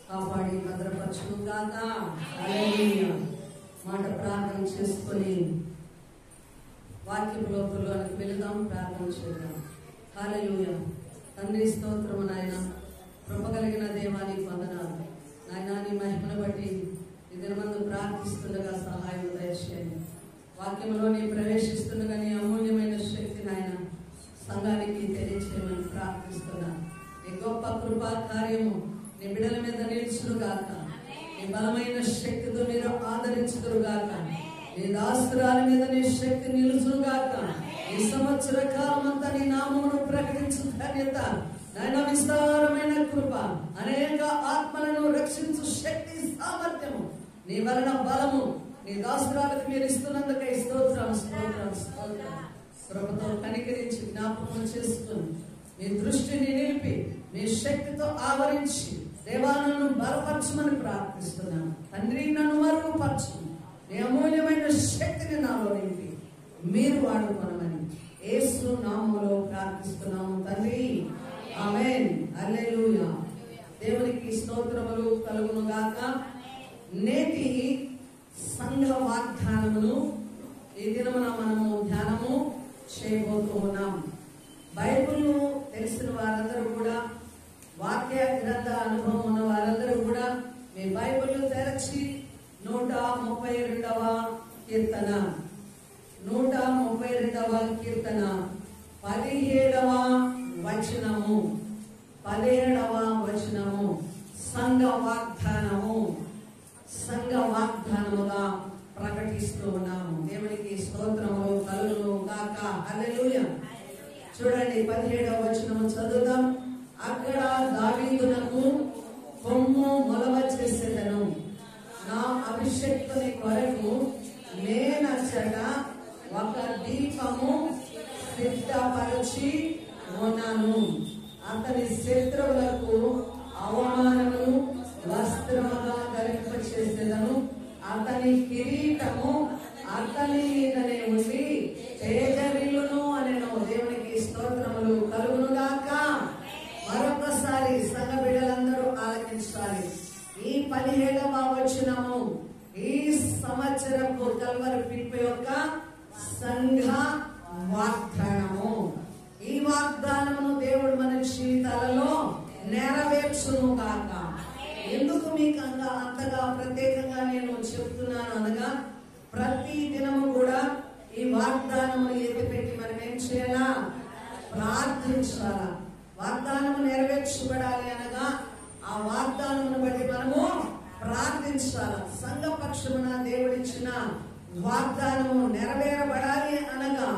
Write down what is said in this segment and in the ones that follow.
కాపాడి భద్రపరచును గాక. హల్లెలూయా. మాట ప్రార్థన చేసుకొని వాక్య లోతుల్లోనికి వెళదాం, ప్రార్థన చేద్దాం. హల్లెలూయా. తండ్రి స్తోత్రము నాయన, కృప కలిగిన దేవానికి వందనాలు నాయన. నీ మహిమను బట్టి ఈ దినమందు ప్రార్థిస్తుండగా సహాయం దయచేయండి. వాక్యంలో నీ ప్రవేశిస్తుండగా నీ అమూల్యమైన శక్తి నాయన సంఘానికి తెలియచేయమని ప్రార్థిస్తున్నా. నీ గొప్ప కృపా కార్యము నీ బిడ్డల మీద నిలుచునుగాక. నీ బలమైన శక్తితో మీరు ఆదరించుదురుగాక. నీ దాసురాల మీద నీ శక్తి నిలుచునుగాక. ఈ సంవత్సర కాలం అంతా నీ నామమును ప్రకటించు ధన్యత నాయన, విస్తారమైన కృప, అనేక ఆత్మలను రక్షించు శక్తి, సామర్థ్యము నీ వలన బలము నీ దాసురాలకు మీరు ఇస్తున్నందుకై స్తోత్రం స్తోత్రం స్తోత్రం. కృపతో కనికరించి జ్ఞాపకం చేసుకుని మీ దృష్టిని నిలిపి మీ శక్తితో ఆవరించి దేవాలను బలపరచమని ప్రార్థిస్తున్నాను. తండ్రి, నన్ను మరుగుపరచు, నీ అమూల్యమైన శక్తిని నాలో నింపి మీరు వాడుకోనమని యేసు నామములో ప్రార్థిస్తున్నాము తండ్రి. ఆమేన్. హల్లెలూయా. దేవునికి స్తోత్రములు కలుగును గాక. నేటి సంఘ వాగ్దానమును ఈ దినమున మనము ధ్యానము చేయబోతూ ఉన్నాం. బైబిల్ తెలిసిన వారందరూ కూడా, వాక్య గ్రంథ అనుభవం ఉన్న వారందరూ కూడా మీ బైబిల్ తెరచి 132వ కీర్తన 132వ కీర్తన 17వ వచనము 17వ వచనము సంఘ వాగ్దానముగా ప్రకటిస్తూ ఉన్నాము. దేవునికి స్తోత్రములు కలుగును గాక. హల్లెలూయా. చూడండి, 17వ వచనము చదువుదాం. అక్కడ దావీదునకు కొమ్ము మొలవ చేసేదను, నా అభిషేక్తుని కొరకు నేనచ్చట ఒక దీపము సిద్ధపరచి ఉన్నాను. అతని శత్రువులకు అవమానమును వస్త్రముగా ధరింప చేసేదను. అతని కిరీటము అతని మీదనే ఉండి తేజరిల్లును అనెను. దేవునికి స్తోత్రములు కలుగునుగాక. మరొకసారి సంఘ బిడ్డలందరూ ఆలకించాలి. ఈ 17వ వచనము ఈ సంవత్సరపు కల్వరి పిలుపు యొక్క సంఘ వాగ్దానము. ఈ వాగ్దానమును దేవుడు మన జీవితాలలో నెరవేర్చును గాక. ఎందుకు మీకు అంతగా ప్రత్యేకంగా నేను చెప్తున్నాను అనగా, ప్రతి దినము కూడా ఈ వాగ్దానమును ఎత్తిపెట్టి మనం ఏం చేయాలా? ప్రార్థించాలా. వాగ్దానము నెరవేర్చబడాలి అనగా ఆ వాగ్దానమును బట్టి మనము ప్రార్థించాలా. సంఘ పక్షమున దేవుడిచ్చిన వాగ్దానము నెరవేరబడాలి అనగా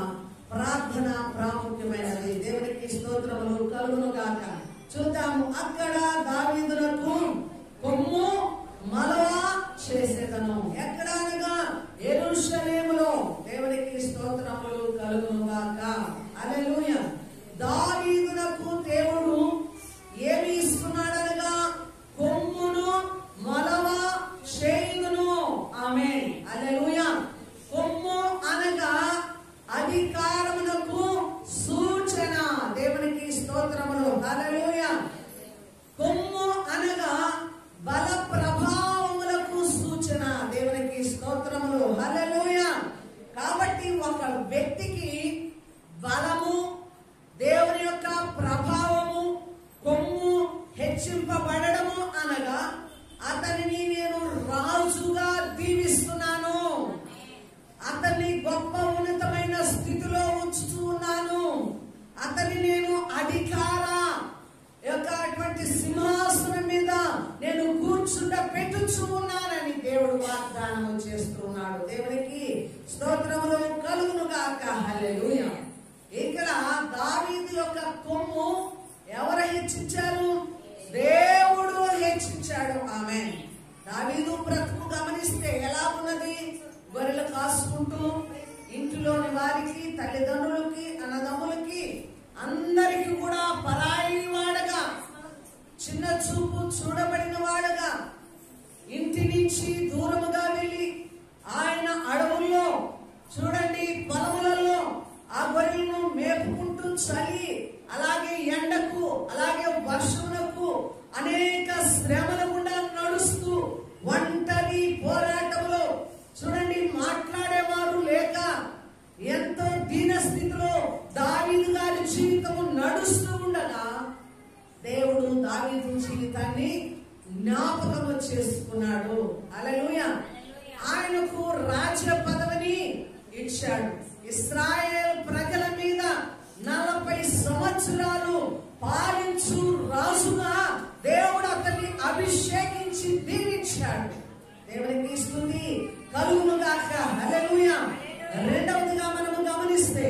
ప్రార్థన ప్రాముఖ్యమైనది. దేవునికి స్తోత్రములు కలుగును గాక. చూద్దాము. అక్కడ దావీదునకు కొమ్ము మలవ చేసేదను. ఎక్కడ అనగా యెరూషలేములో. దేవునికి స్తోత్రములు కలుగును గాక. హల్లెలూయా. దావీదునకు దేవుడు ఏమి ఇస్తున్నాడనగా కొమ్మును మలవ చేయుదును. ఆమేన్. హల్లెలూయా. కొమ్ము అనగా అధికారమునకు సూచన. దేవునికి స్తోత్రములు. హల్లెలూయా. కొమ్ము అనగా బల ప్రభావములకు సూచన. దేవునికి స్తోత్రములు. హల్లెలూయా. కాబట్టి ఒక వ్యక్తికి బలము, దేవుని యొక్క ప్రభావము, కొమ్ము హెచ్చింపబడము అనగా అతనిని నేను రాజుగా దీవిస్తున్నాను, అతన్ని గొప్ప ఉన్నతమైన స్థితిలో ఉంచుతూ ఉన్నాను, అతన్ని నేను అధికార యొక్క అటువంటి సింహాసనం మీద నేను పెట్టుచూ ఉన్నానని దేవుడు వాగ్దానం చేస్తున్నాడు. దేవునికి స్తోత్రములు కలుగును గాక. హల్లెలూయా. ఇక్కడ దావీదు యొక్క కొమ్ము ఎవరు హెచ్చించారు? దేవుడు హెచ్చించాడు. ఆమేన్. దావీదు బ్రతుకు గమనిస్తే ఎలా ఉన్నది? గొర్రెలు కాసుకుంటూ ఇంటిలోని వారికి, తల్లిదండ్రులకి, అన్నదమ్ములకి అందరికి కూడా పరాయి వాడగా, చిన్న చూపు చూడబడిన వాడగా, ఇంటి నుంచి దూరముగా వెళ్ళి ఆయన అడవుల్లో చూడండి పొలములలో ఆ గొర్రెలను మేపుకుంటూ చలి, అలాగే ఎండకు, అలాగే వర్షమునకు, అనేక శ్రమల గుండా జ్ఞాపకము చేసుకున్నాడు. హల్లెలూయా. ఆయనకు రాజ్య పదవిని ఇచ్చాడు. ఇశ్రాయేల్ ప్రజల మీద 40 సంవత్సరాలు పాలించు రాజుగా దేవుడు అతన్ని అభిషేకించి దీవించాడు. దేవునికి స్తుతి కలుగును గాక. హల్లెలూయా. రెండవదిగా మనము గమనిస్తే,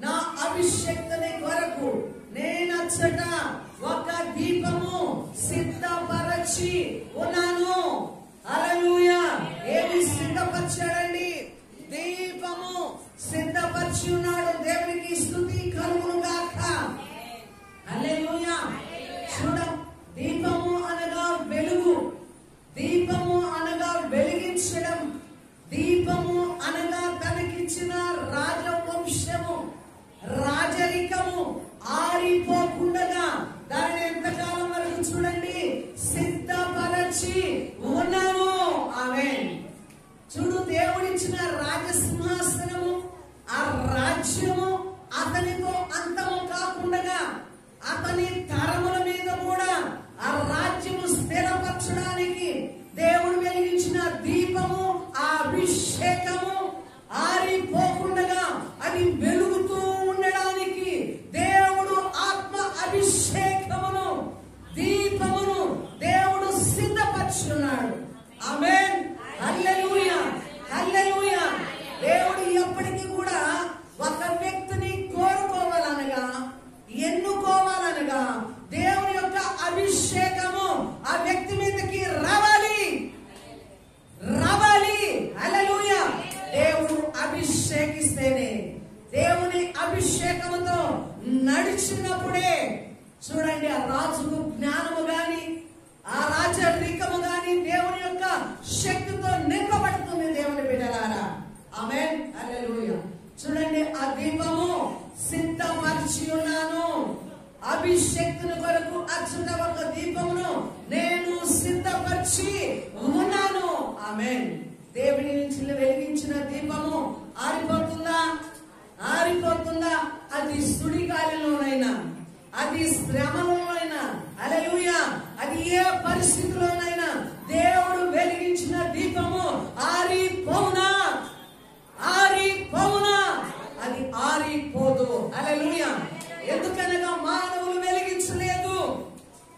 నా అభిషేక్తుని కొరకు నేనచ్చట ఒక దీపము సిద్ధపరచి ఉన్నాను. హల్లెలూయా. ఏమి సిద్ధపరచాడండి? దీపము సిద్ధపరిచి ఉన్నాడు. దేవునికి స్తుతి కలుగును గాక. హల్లెలూయా. చూడ, దీపము అనగా వెలుగు, దీపము అనగా వెలిగించడం, దీపము అనగా తనకిచ్చిన రాజవంశము, రాజరికము ఆరిపోకుండా దానిని ఎంతకాలం వరకు చూడండి సిద్ధపరచి ఉన్నాను. ఆమేన్. చూడు, దేవుడిచ్చిన రాజసింహాసనము, ఆ రాజ్యము అతనితో అంతము కాకుండా అతని తరముల మీద కూడా ఆ రాజ్యము స్థిరపరచడానికి దేవుడు వెలిగించిన దీపము, ఆ అభిషేకము ఆరిపోకుండా అది వెలుగుతూ ఉండడానికి దేవుడు ఆత్మ అభిషేకమును, దీపమును దేవుడు సిద్ధపరచున్నాడు. ఆమేన్. హల్లెలూయా. హల్లెలూయా. దేవుడు ఎప్పటికీ కూడా ఒక వ్యక్తిని కోరుకోవాలనగా, ఎన్నుకోవాలనగా దేవుని యొక్క అభిషేకము ఆ వ్యక్తి మీదకి రావాలి. హల్లెలూయా. దేవుడు అభిషేకిస్తేనే, దేవుని అభిషేకముతో నడిచినప్పుడే చూడండి ఆ రాజుకు జ్ఞానము గాని, ఆ రాజరికము గాని దేవుని యొక్క శక్తితో నింపబడుతుంది. దేవుని బిడ్డలారా. ఆమేన్. హల్లెలూయా. చూడండి, ఆ దీపము సిద్ధపరిచి ఉన్నాను. అభిషేక్తుని కొరకు అచ్చుట ఒక దీపమును నేను సిద్ధపరిచి ఉన్నాను. ఆమేన్. దేవుని నుంచి వెలిగించిన దీపము ఆరిపోతుందా? ఆరిపోతుందా? అది సుడిగాలిలోనైనా, అది శ్రమలోనైనా, హల్లెలూయా, అది ఏ పరిస్థితిలోనైనా దేవుడు వెలిగించిన దీపము ఆరిపోవునా? ఆరిపోవునా? అది ఆరిపోదు. హల్లెలూయా. ఎందుకనగా మానవులు వెలిగించలేదు,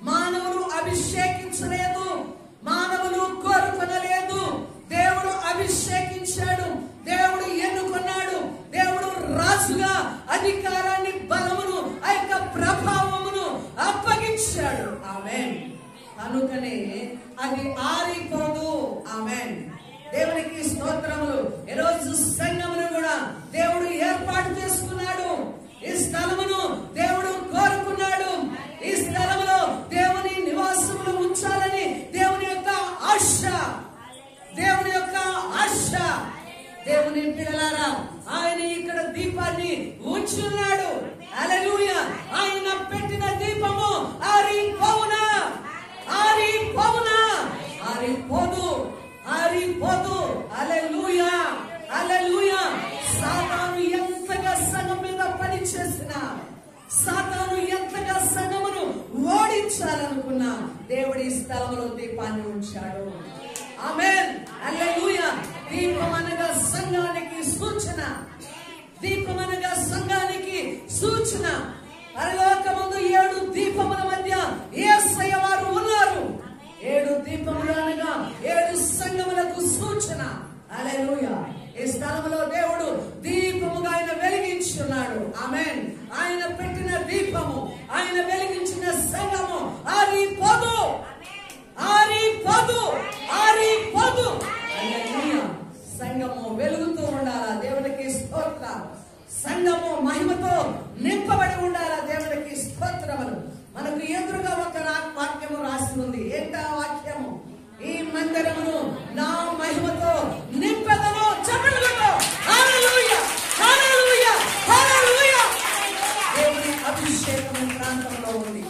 మానవులు అభిషేకించలేదు, మానవులు కోరుకొనలేదు. దేవుడు అభిషేకించాడు, దేవుడు ఎన్నుకున్నాడు, దేవుడు రాజుగా అధికారాన్ని, బలమును, ఆ యొక్క ప్రభావమును అప్పగించాడు. ఆమేన్. కనుకనే అది ఆరిపోదు. ఆమేన్. దేవునికి స్తోత్రములు. ఈరోజు సంఘమును కూడా దేవుడు ఏర్పాటు చేసుకున్నాడు. ఈ స్థలమును దేవుడు కోరుకున్నాడు. ఈ స్థలములో దేవుని నివాసములు ఉంచాలని దేవుని యొక్క ఆశ, దేవుని యొక్క ఆశ. దేవుని పిల్లలారా, ఆయన ఇక్కడ దీపాన్ని ఉంచున్నాడు. హల్లెలూయా. ఆయన పెట్టిన దీపము ఆరిపోవునా? ఆరిపోవునా? ఆరిపోదు. ఆరిపోదు. హల్లెలూయా. హల్లెలూయా. సాతాను ఎంతగా సంఘం మీద పని చేసినా, సాతాను ఎంతగా సంఘమును ఓడించాలనుకున్నా దేవుడి స్థలంలో దీపాన్ని ఉంచాడు. ఆమేన్. హల్లెలూయా. దీపం అనగా సంఘానికి సూచన, దీపం అనగా సంఘానికి సూచన. పరలోకమందు 7 దీపముల మధ్య యేసయ్య వారు ఉన్నారు. 7 దీపములు అనగా 7 సంఘములకు సూచన. హల్లెలూయా. ఈ స్థలంలో దేవుడు దీపముగా ఆయన వెలిగించున్నాడు. ఆమేన్. ఆయన పెట్టిన దీపము, ఆయన వెలిగించిన సంఘము ఆరిపోదు. ఆరిపోదు. ఆరిపోదు. హల్లెలూయా. సంఘము వెలుగుతూ ఉండాలా? దేవునికి స్తోత్రం. సంఘము మహిమతో నింపబడి ఉండాలా? దేవునికి స్తోత్రములు. మనకు ఎదురుగా ఒక వాక్యము రాసి ఉంది. ఏంటా వాక్యము? ఈ మందిరమును నా మహిమతో నింపదను. చప్పట్లతో హల్లెలూయా. హల్లెలూయా. హల్లెలూయా. దేవుని అభిషేకం ఈ ప్రాంతంలో ఉంది.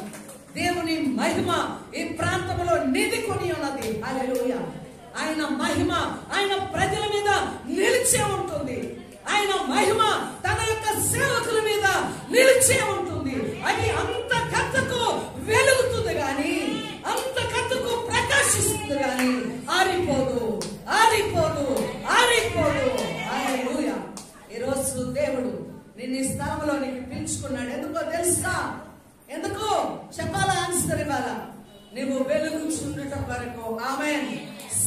దేవుని మహిమ ఈ ప్రాంతంలో నిధికొని ఉన్నది. హల్లెలూయా. ఆయన మహిమ ఆయన ప్రజల మీద నిలిచే ఉంటుంది. ఆయన మహిమ తన యొక్క సేవకుల మీద నిలిచే ఉంటుంది. అది అంతకంతకు వెలుగుతుంది గాని, అంతకంతకు ప్రకాశ దేవుడు నిన్ను ఈ స్థలంలోనికి పిలుచుకున్నాడు. ఎందుకో తెలుసా? ఎందుకు చెప్పాలా? ఆన్సర్ ఇవ్వాలా? నువ్వు వెలుగుచుండుట కొరకు. ఆమేన్.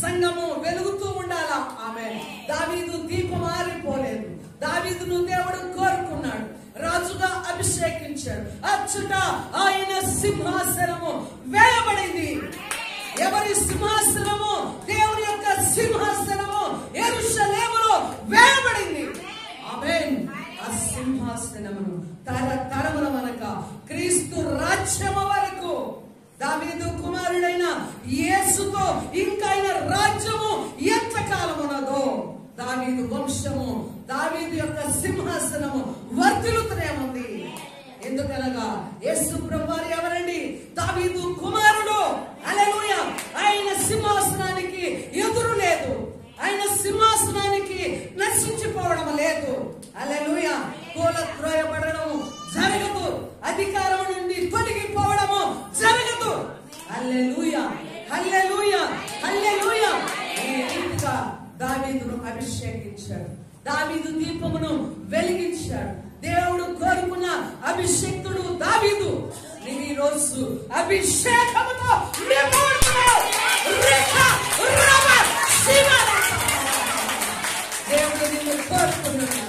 సంఘము వెలుగుతూ ఉండాలా? ఆమేన్. దావీదు దీపం ఆరిపోలేదు. దావీదును దేవుడు కోరుకున్నాడు, రాజుగా అభిషేకించాడు. అచ్చుట ఆయన సింహాసనము వేయబడింది. ఎవరి సింహాసనము? దేవుని యొక్క సింహాసనము యెరూషలేములో వేయబడింది. ఆమేన్. ఆ సింహాసనమును తరతరముల మనక క్రీస్తు రాజ్యము వరకు దావీదు కుమారుడైన యేసుతో ఇంకా ఆయన రాజ్యము ఎంతకాలం ఉన్నదో దావీదు వంశము, దావీదు యొక్క సింహాసనము వర్ధిల్లుతూనే ఉంది. ఎందుకనగా యేసు ప్రభువారు ఎవరండి? దావీదు కుమారుడు. హల్లెలూయా. ఆయన సింహాసనానికి ఎదురు లేదు. ఆయన సింహాసనానికి నశించిపోవడం లేదు. హల్లెలూయా. కూలత్రోయబడడం జరగదు. అధికారం నుండి తొలగిపోవడము జరగదు. హల్లెలూయా, హల్లెలూయా, హల్లెలూయా. ఈ రీతిగా దావీదును అభిషేకించాడు. దావీదు దీపమును వెలిగించాడు. దేవుడు కోరుకున్న అభిషేక్తుడు దావీదు. నేను ఈ రోజు అభిషేకముతో దేవుడు నిన్ను కోరుకున్నాడు.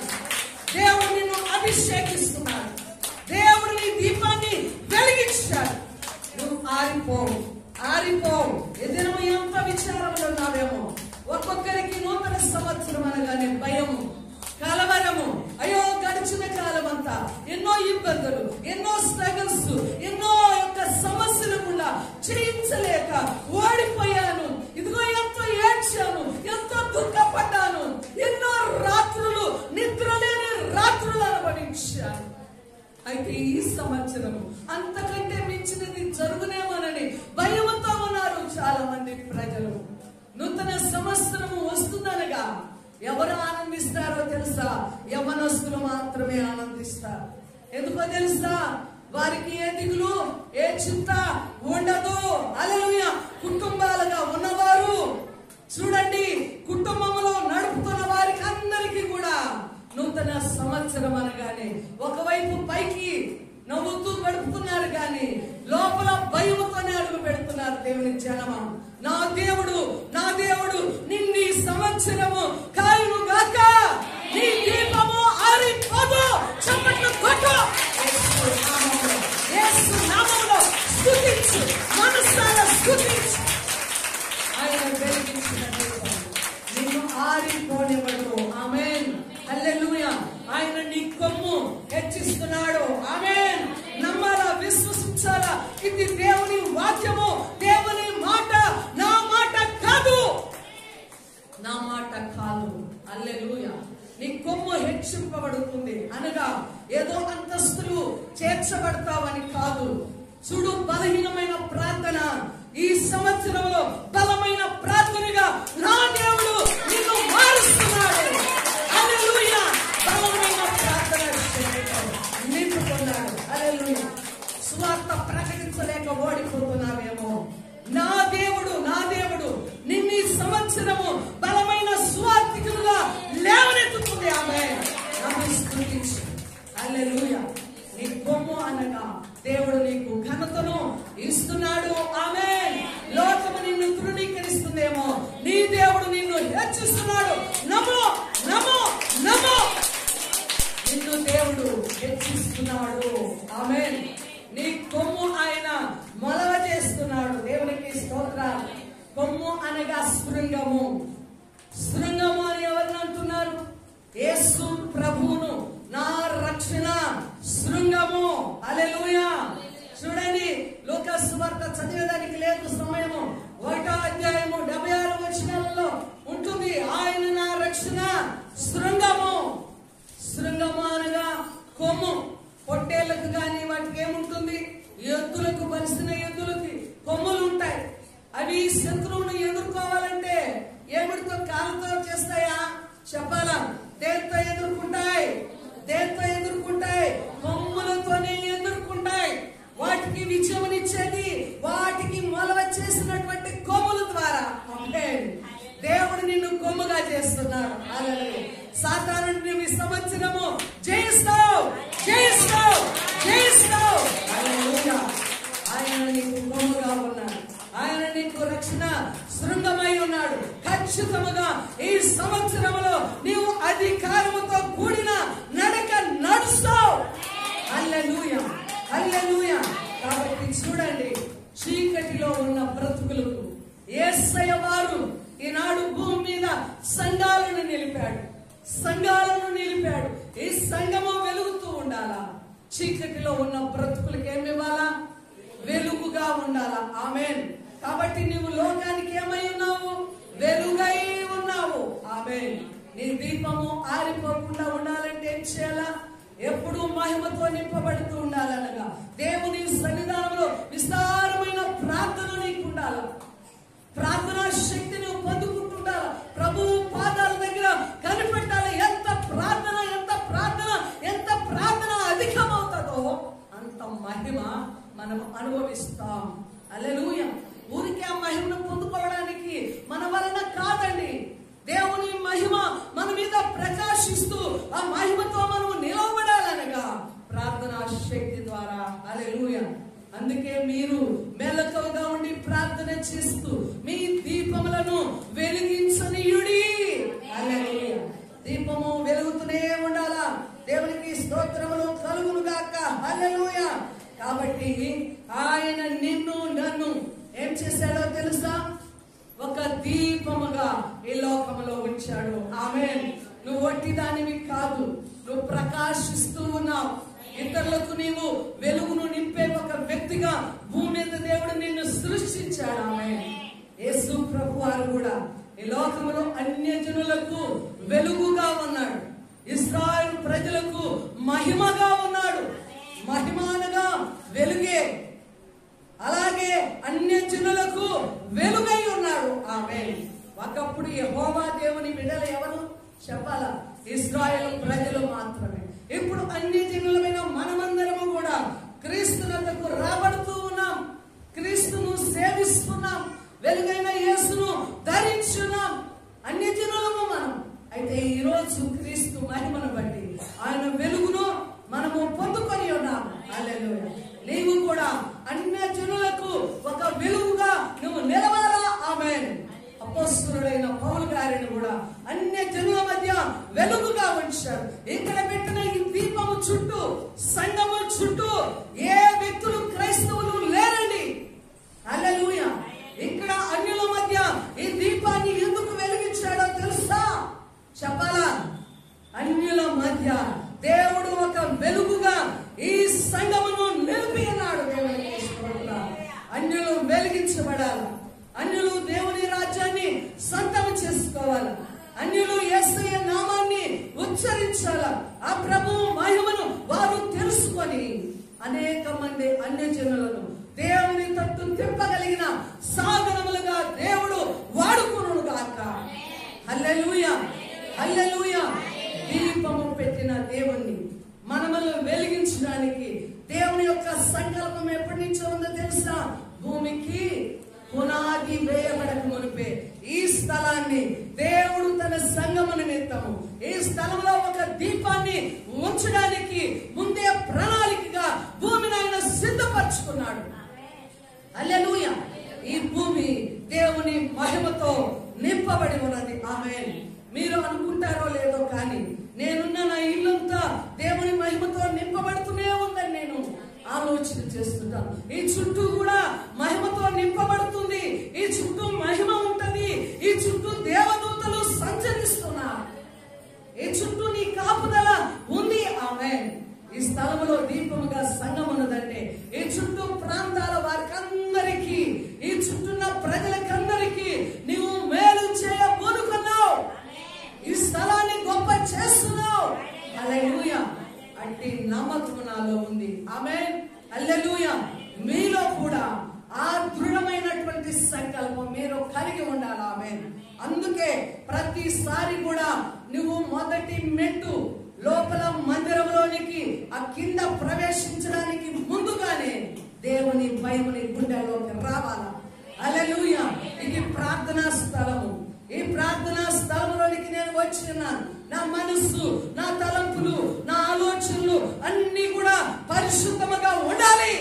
దేవుడు నిన్ను అభిషేకిస్తున్నాడు. దేవుడు నీ దీపాన్ని వెలిగించాడు. నువ్వు ఆరిపోవు, ఆరిపోవు. ఏదైనా ఎంత విచారంలో ఉన్నావేమో. ఒక్కొక్కరికి నూతన సంవత్సరం అనగానే భయము, కలవరము. అయ్యో గడిచిన కాలం అంతా ఎన్నో ఇబ్బందులు, ఎన్నో స్ట్రగల్స్, ఎన్నో యొక్క సమస్యలు కూడా జయించలేక ఓడిపోయాను. ఇదిగో ఎంతో ఏడ్చాను, ఎంతో దుఃఖపడ్డాను, ఎన్నో రాత్రులు నిద్రలేని రాత్రులు అనుభవించాను. అయితే ఈ సంవత్సరం అంతకంటే మించినది జరుగునేమోనని భయముతో ఉన్నారు చాలా మంది ప్రజలు. నూతన సంవత్సరము వస్తుందనగా ఎవరు ఆనందిస్తారో తెలుసా? యవ్వనస్తులు మాత్రమే ఆనందిస్తారు. ఎందుకో తెలుసా? వారికి ఏ దిగులు, ఏ చింత ఉండదు. హల్లెలూయా. కుటుంబాలుగా ఉన్నవారు చూడండి, కుటుంబంలో నడుపుతున్న వారికి అందరికీ కూడా నూతన సంవత్సరం అనగానే ఒకవైపు పైకి నవ్వుతూ గడుపుతున్నారు, కానీ లోపల భయముతోనే అడుగు పెడుతున్నారు దేవుని జనమా. నా దేవుడు, నా దేవుడు నిన్ను ఈ సంవత్సరము కాయును గాక. నీ దీపము ఆరిపోదు. చప్పట్లు కొట్టు. యేసు నామములో స్తుతించు, మనసారా స్తుతించు. ఆయన వెలిగించిన దీపం నిన్ను ఆరిపోనివ్వడు. ఆమేన్. హల్లెలూయా. ఆయన నీ కొమ్ము హెచ్చిస్తున్నాడు. ఆమేన్. నమ్మాలా, విశ్వసించాలా? ఇది దేవుని వాక్యము, దేవుని మాట, నా మాట కాదు, నా మాట కాదు. హల్లెలూయా. నీ కొమ్ము హెచ్చింపబడుతుంది అనగా ఏదో అంతస్తులు చేర్చబడతావని కాదు. చూడు, బలహీనమైన ప్రార్థన ఈ సంవత్సరంలో బలమైన ప్రార్థనగా నా దేవుడు నిన్ను మారుస్తున్నాడు. హల్లెలూయా. బలమైన ప్రార్థన నింపుకున్నాడు. హల్లెలూయా. సువార్త ప్రకటించలేక ఓడిపోతున్నావేమో. నా దేవుడు, నా దేవుడు నిన్ను ఈ సంవత్సరము బలమైన సువార్తికులుగా లేవనెత్తుతుంది. ఆమె నన్ను స్తుతించు. హల్లెలూయా. నీ కొమ్ము అనగా దేవుడు నీకు ఘనతను ఇస్తున్నాడు. ఆమేన్. లోకము నిన్ను తృణీకరిస్తుందేమో, నీ దేవుడు నిన్ను హెచ్చిస్తున్నాడు. నమో, నమో, నమో. నిన్ను దేవుడు హెచ్చిస్తున్నాడు. ఆమేన్. నీ కొమ్ము ఆయన మొలవ చేస్తున్నాడు. దేవునికి స్తోత్రం. కొమ్ము అనగా శృంగము. శృంగము అని ఎవరిని అంటున్నారు? యేసు ప్రభువును, నా రక్షణ శృంగము. హల్లెలూయా. చూడండి, లూకాసు సువార్త చదివేదానికి లేదు సమయము. 1వ అధ్యాయము 76 వచనాలలో ఉంటుంది. ఆయన నా రక్షణ శృంగము. శృంగము అనగా కొమ్ము. పొట్టేళ్లకు గాని వాటికి ఏముంటుంది? ఎద్దులకు, బలిసిన ఎద్దులకి కొమ్ములు ఉంటాయి. అవి శత్రువును ఎదుర్కోవాలంటే ఏమిటితో? కాళ్ళతో చేస్తాయా? చెప్పాలా? దేంతో ఎదుర్కొంటాయి? దేంతో ఎదుర్కొంటాయి? కొమ్ములతోనే ఎదుర్కొంటాయి. వాటికి విజయమునిచ్చేది వాటికి మొలవ చేసినటువంటి కొమ్ముల ద్వారా. దేవుడు నిన్ను కొమ్ముగా చేస్తున్నాడు. అలాగే సాతానుని నీవు ఈ సంవత్సరము జయిస్తావు, జయిస్తావు, జయిస్తావు. హల్లెలూయా. ఆయన నీకు కొమ్ముగా ఉన్నాడు, ఆయన నీకు రక్షణ శృంగమై ఉన్నాడు. ఖచ్చితంగా ఈ సంవత్సరంలో నీవు అధికారముతో కూడిన నడక నడుస్తావు. హల్లెలూయా, హల్లెలూయా. కాబట్టి చూడండి, చీకటిలో ఉన్న బ్రతుకులకు యేసయ్య వారు ఈనాడు భూమి మీద సంఘాలను నిలిపాడు, సంఘాలను నిలిపాడు. ఈ సంఘము వెలుగుతూ ఉండాలా? చీకటిలో ఉన్న బ్రతుకులకు ఏమి ఇవ్వాలా? వెలుగుగా ఉండాలా? ఆమేన్. కాబట్టి నీవు లోకానికి ఏమై ఉన్నావు? వెలుగై ఉన్నావు. ఆమేన్. నీ దీపము ఆరిపోకుండా ఉండాలంటే ఏం చేయాలా? ఎప్పుడు మహిమతో నింపబడుతూ ఉండాలనగా దేవుని సన్నిధానంలో విస్తారమైన ప్రార్థన నీకు ఉండాలి. ప్రార్థనా శక్తిని పొందుకుంటుండాలి. ప్రభువు పాదాల దగ్గర కనిపెట్టాలి. ఎంత ప్రార్థన, ఎంత ప్రార్థన, ఎంత ప్రార్థన అధికమవుతుందో అంత మహిమ మనం అనుభవిస్తాం. హల్లెలూయా. ఊరికే ఆ మహిమను పొందుకోవడానికి మన వలన కాదండి. దేవుని మహిమ మన మీద ప్రకాశిస్తూ ఆ మహిమతో మనం నిలవబడాలనగా ప్రార్థనా శక్తి ద్వారా. హల్లెలూయా. అందుకే మీరు మెలకువగా ఉండి ప్రార్థన చేస్తూ మీ దీపములను వెలిగించనీయుడి. హల్లెలూయా. దీపము వెలుగుతూనే ఉండాలా. దేవునికి స్తోత్రములు కలుగును గాక. హల్లెలూయా. కాబట్టి ఆయన నిన్ను నన్ను ఏం చేశాడో తెలుసా? ఒక దీపముగా ఈ లోకములో ఉంచాడు. ఆమేన్. నువ్వు వట్టి దానివి కాదు, నువ్వు ప్రకాశిస్తూ ఉన్నావు. ఇతరులకు నీవు వెలుగును నింపే ఒక వ్యక్తిగా భూమి మీద దేవుడు నిన్ను సృష్టించాడు. ఆమేన్. యేసు ప్రభు వారు కూడా ఈ లోకములో అన్యజనులకు వెలుగుగా ఉన్నాడు, ఇశ్రాయేలు ప్రజలకు మహిమగా ఉన్నాడు. మహిమ అనగా వెలుగే, అలాగే అన్యజనులకు వెలుగై ఉన్నాడు. ఆమేన్. ఒకప్పుడు యెహోవా దేవుని బిడ్డలు ఎవరు చెప్పాలా? ఇశ్రాయేలు ప్రజలు మాత్రమే. ఇప్పుడు అన్ని జనులమైన మనమందరము కూడా క్రీస్తునకు రాబడుతూ ఉన్నాం, క్రీస్తును సేవిస్తున్నాం, వెలుగైన యేసును ధరించున్నాం. అన్ని జనులము మనం. అయితే ఈ రోజు క్రీస్తు మహిమను బట్టి ఆయన వెలుగును మనము పొందుకొని ఉన్నాం. హల్లెలూయా. నీవు కూడా అన్య జనులకు ఒక వెలుగుగా నువ్వు నిలవాలా. ఆమేన్. అపోస్తలుడైన పౌలు గారిని కూడా అన్య జనుల మధ్య వెలుగుగా ఉంచారు. ఇక్కడ పెట్టిన ఈ దీపము చుట్టూ, సంఘము చుట్టూ ఏ వ్యక్తులు క్రైస్తవులు లేరండి. హల్లెలూయా. ఇక్కడ అన్యుల మధ్య ఈ దీపాన్ని ఎందుకు వెలిగించాడో తెలుసా? చెప్పాలా? అన్యుల మధ్య దేవుడు ఒక వెలుగుగా ఈ సంఘమును నిలిపి ఉన్నాడు. దేవుని అన్యులు వెలిగించబడాలి, అన్యులు దేవుని రాజ్యాన్ని సొంతం చేసుకోవాలి, అన్యులు యేసయ్య నామాన్ని ఉచ్చరించాలి. ఆ ప్రభువు మహిమను వారు తెలుసుకొని అనేక మంది అన్యజనులను దేవుని తట్టు తిప్పగలిగిన సాధనములుగా దేవుడు వాడుకును గాక. హల్లెలూయా, హల్లెలూయా. దీపము పెట్టిన దేవుణ్ణి మనమును వెలిగించడానికి దేవుని యొక్క సంకల్పం ఎప్పటి నుంచో ఉందో తెలుసా? భూమికి పునాది వేయబడక మునిపే ఈ స్థలాన్ని దేవుడు తన సంఘము నిమిత్తము ఈ స్థలంలో ఒక దీపాన్ని ఉంచడానికి ముందే ప్రణాళికగా భూమిని ఆయన సిద్ధపరచుకున్నాడు. హల్లెలూయా. ఈ భూమి దేవుని మహిమతో నింపబడి ఉన్నది. ఆమేన్. మీరు అనుకుంటారో లేదో కానీ నేనున్న నా ఇల్లంతా దేవుని మహిమతో నింపబడుతూనే ఉందని నేను ఆలోచన చేస్తుంటాను. ఈ చుట్టూ కూడా మహిమతో నింపబడుతుంది, ఈ చుట్టూ మహిమ ఉంటది, ఈ చుట్టూ దేవదూతలు సంచరిస్తున్నారు, ఈ చుట్టూ నీ కాపుదల ఉంది. ఆమేన్. ఈ స్థలంలో దీపముగా సంఘం ఉన్నదంటే ఈ చుట్టూ ప్రాంతాల వారికందరికీ, ఈ చుట్టూన్న ప్రజలకందరికీ నీవు మేలు చేయబోనుకున్నావు, ఈ స్థలాన్ని గొప్ప చేస్తున్నావు. హల్లెలూయా. అంటే నమ్మకం నాలో ఉంది. ఆమేన్. హల్లెలూయా. మీలో కూడా ఆ దృఢమైనటువంటి సంకల్పం మీరు కలిగి ఉండాలి. ఆమేన్. అందుకే ప్రతిసారి కూడా నువ్వు మొదటి మెట్టు లోపల మందిరంలోనికి ఆ కింద ప్రవేశించడానికి ముందుగానే దేవుని భయముని గుండెలోకి రావాలా. హల్లెలూయా. ఇది ప్రార్థనా స్థలము. ఈ ప్రార్థనా స్థలంలోనికి నేను వచ్చి ఉన్నాను. నా మనస్సు, నా తలంపులు, నా ఆలోచనలు అన్ని కూడా పరిశుద్ధముగా ఉండాలి.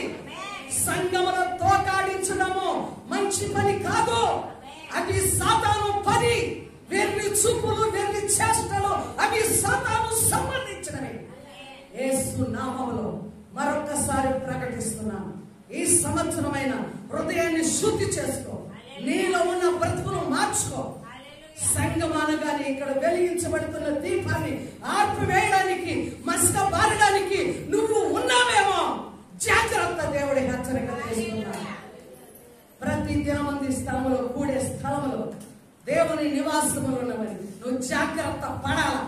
సంగములో తోకాడించడము మంచి పని కాదు. అది సాతాను పని. వెర్రి చూపులు, వెర్రి చేష్టలు అవి సాతాను సంబంధించినవి. యేసు నామములో మరొకసారి ప్రకటిస్తున్నాను, ఈ సంవత్సరమైన హృదయాన్ని శుద్ధి చేసుకో. నీలో ఉన్న బ్రతుకును మార్చుకో. సంగమానగానే ఇక్కడ వెలిగించబడుతున్న దీపాన్ని ఆర్పివేయడానికి, మసక బారడానికి నువ్వు ఉన్నావేమో. జాగ్రత్త. దేవుడి హెచ్చరిక చేస్తున్నాడు. ప్రతి దినమంది స్థలములో, కూడే స్థలములో దేవుని నివాసములు ఉన్నవని నువ్వు జాగ్రత్త పడాలి.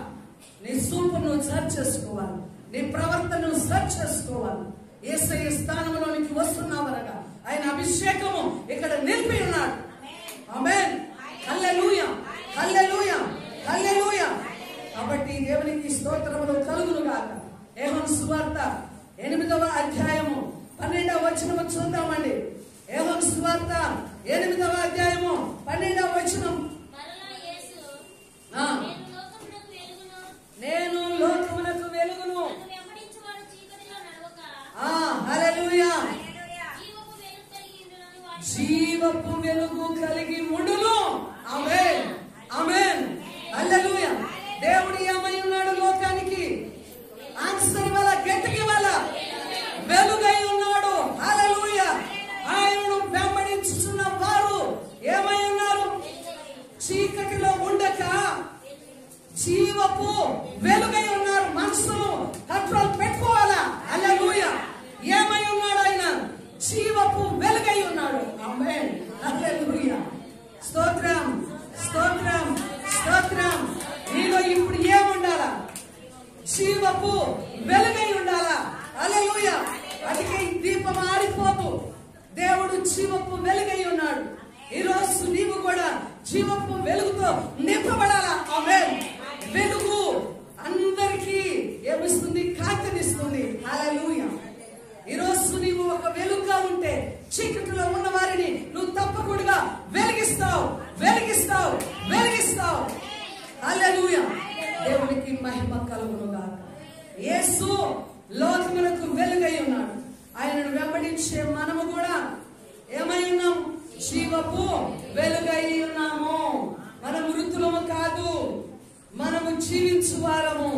నీ చూపు నువ్వు సరి చేసుకోవాలి. నీ ప్రవర్తనను సరి చేసుకోవాలి. యేసయ్య స్థానంలోనికి వస్తున్నావనగా ఆయన అభిషేకము ఇక్కడ నిలిపి ఉన్నాడు. ఆమేన్. హల్లెలూయా, హల్లెలూయా, హల్లెలూయా. కాబట్టి దేవునికి స్తోత్రములు కలుగును గాక. యోహాను సువార్త 8వ అధ్యాయము 12వ వచనము చూద్దామండి. యోహాను సువార్త 8వ అధ్యాయము 12వ వచనం. నేను లోకమునకు వెలుగును. హల్లెలూయా. జీవపు వెలుగు కలిగి ఉండును. ఆమేన్, ఆమేన్, హల్లెలూయా. దేవుడు ఏమై ఉన్నాడు లోకానికి? ఆన్సర్ వల్ల గట్టికి వల్ల వెలుగై ఉన్నాడు. హల్లెలూయా. ఆయనను వెంబడించుచున్న వారు ఏమై ఉన్నారు? చీకటిలో ఉండక జీవపు వెలుగై ఉన్నారు. మనసును కంట్రోల్ పెట్టుకోవాలా? హల్లెలూయా. ఏమై ఉన్నాడు ఆయన? జీవపు వెలుగై ఉన్నాడు. ఆమేన్, హల్లెలూయా. స్తోత్రం, స్తోత్రం, స్తోత్రం. నీలో ఇప్పుడు ఏముండాలా? జీవపు వెలుగై ఉండాలా? హల్లెలూయా. అందుకే ఈ దీపం ఆరిపోదు. దేవుడు జీవపు వెలుగై ఉన్నాడు. ఈ రోజు నీవు కూడా జీవపు వెలుగుతో నింపబడాలా? ఆమేన్. వెలుగు అందరికీ ఏమిస్తుంది? కాంతినిస్తుంది. హల్లెలూయా. ఈ రోజు నీవు ఒక వెలుగుగా ఉంటే చీకటిలో ఉన్న వారిని నువ్వు తప్పకుండా వెలిగిస్తావు, వెలిగిస్తావు, వెలిగిస్తావు. హల్లెలూయా. దేవునికి మహిమ కలుగును గాక. యేసు లోకమునకు వెలుగై ఉన్నాడు. ఆయనను వెంబడించే మనము కూడా ఏమై ఉన్నాం? జీవపు వెలుగై ఉన్నాము. మనం మృతులము కాదు, మనము జీవించువారము.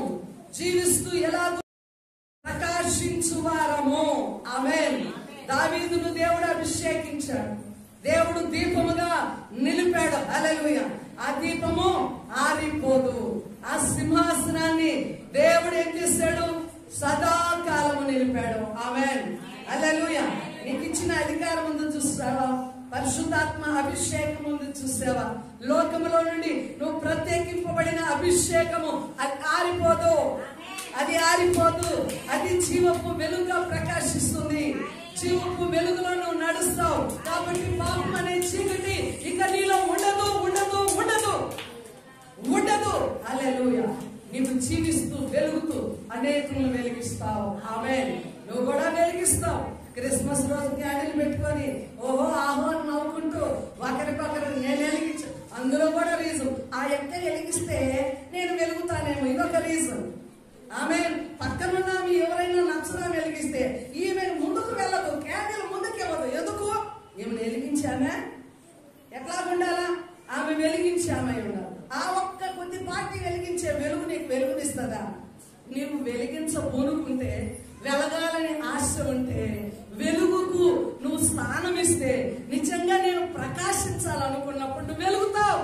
జీవిస్తూ ఎలాగో ప్రకాశించువారము. ఆమేన్. దావీదును దేవుడు అభిషేకించాడు. దేవుడు దీపముగా నిలిపాడు. హల్లెలూయా. ఆ దీపము ఆరిపోదు. ఆ సింహాసనాన్ని దేవుడు ఏం చేశాడు? సదాకాలము నిలిపాడు. ఆమేన్, హల్లెలూయా. నీకు ఇచ్చిన అధికారం ముందు చూస్తావా? పరిశుద్ధాత్మ అభిషేకం ముందు చూసావా? లోకములో నుండి నువ్వు ప్రత్యేకింపబడిన అభిషేకము అది ఆరిపోదు, అది ఆరిపోదు. అది జీవపు వెలుగుగా ప్రకాశిస్తుంది. జీవపు వెలుగులో నువ్వు నడుస్తావు. కాబట్టి పాపం అనే చీకటి ఇక నీలో ఉండదు, ఉండదు, ఉండదు, ఉండదు. హల్లెలూయా. నీవు జీవిస్తూ వెలుగుతూ అనేకులను వెలిగిస్తావు. ఆమేన్. నువ్వు కూడా వెలిగిస్తావు. క్రిస్మస్ రోజు క్యాండిల్ పెట్టుకొని ఓహో ఆహో నవ్వుకుంటూ ఒకరికొకరు నేను వెలిగించు. అందులో కూడా రీజన్, ఆ యొక్క వెలిగిస్తే నేను వెలుగుతానేమో, ఇదొక రీజన్. ఆమేన్. పక్కనున్న ఎవరైనా నచ్చగా వెలిగిస్తే ఈమె ముందుకు వెళ్ళదు, క్యాండిల్ ముందుకు ఇవ్వదు. ఎందుకు? ఈమె వెలిగించామే, ఎట్లా ఉండాలా? ఆమె వెలిగించామై ఉండాలి. ఆ ఒక్క కొద్దిపాటి వెలిగించే వెలుగు నీకు వెలుగునిస్తుందా? నీవు వెలిగించబోనుకుంటే, వెలగాలని ఆశ ఉంటే, వెలుగుకు నువ్వు స్థానం ఇస్తే, నిజంగా నేను ప్రకాశించాలనుకున్నప్పుడు నువ్వు వెలుగుతావు.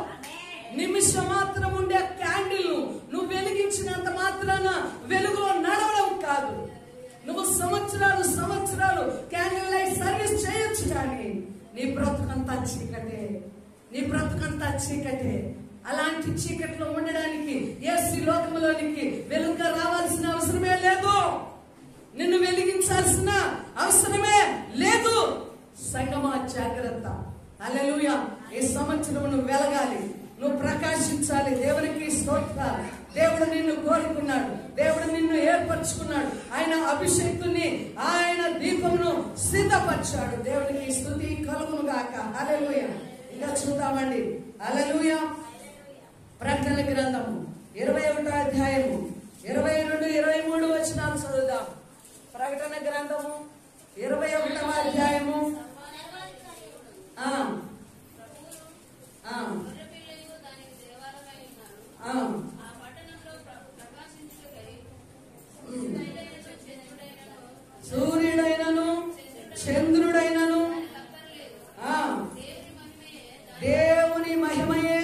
నిమిషం మాత్రం ఉండే క్యాండిల్ నువ్వు వెలిగించినంత మాత్రాన వెలుగులో నడవడం కాదు. నువ్వు సంవత్సరాలు సంవత్సరాలు క్యాండిల్ లైట్ సర్వీస్ చేయొచ్చు, కానీ నీ బ్రతుకంతా చీకటే, నీ బ్రతుకంతా చీకటే. అలాంటి చీకట్లో ఉండడానికి యేసు లోకములోనికి వెలుగుగా రావాల్సిన అవసరమే లేదు. నిన్ను వెలిగించాల్సిన అవసరమే లేదు. సంగమా జాగ్రత్త. హల్లెలూయా. ఈ సంవత్సరం నువ్వు వెలగాలి, నువ్వు ప్రకాశించాలి. దేవునికి స్తోత్రాలు. దేవుడు నిన్ను కోరుకున్నాడు, దేవుడు నిన్ను ఏర్పరచుకున్నాడు. ఆయన అభిషేకుని, ఆయన దీపమును సిద్ధపరిచాడు. దేవునికి స్తుతి కలుగును గాక. హల్లెలూయా. ఇంకా చూద్దామండి. హల్లెలూయా. ప్రకటన గ్రంథము 21వ అధ్యాయము 22, 23 వచనాలు చదువుదాం. ప్రకటన గ్రంథము 21వ అధ్యాయము. సూర్యుడైనను చంద్రుడైనను దేవుని మహిమయే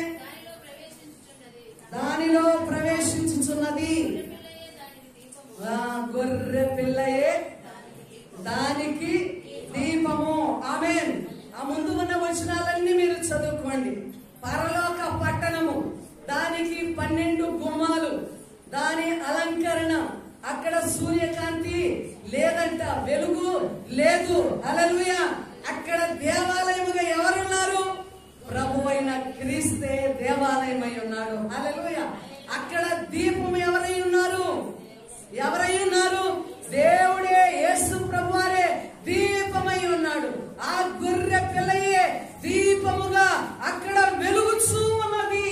దానిలో ప్రవేశించుచున్నది. గొర్రె పిల్లయే దానికి దీపము. ఆమేన్. ఆ ముందు ఉన్న వచనాలన్నీ మీరు చదువుకోండి. పరలోక పట్టణము, దానికి 12 గుమ్మాలు, దాని అలంకరణ. అక్కడ సూర్యకాంతి లేదంట, వెలుగు లేదు. హల్లెలూయా. అక్కడ దేవాలయముగా ఎవరున్నారు? ప్రభువైన క్రీస్తే దేవాలయమై ఉన్నాడు. హల్లెలూయా. అక్కడ దీపం ఎవరై ఉన్నారు? ఎవరై ఉన్నారు? దేవుడే, యేసు ప్రభువారే దీపమై ఉన్నాడు. ఆ గొర్రె పిల్లయే దీపముగా అక్కడ వెలుగుచూ ఉన్నది.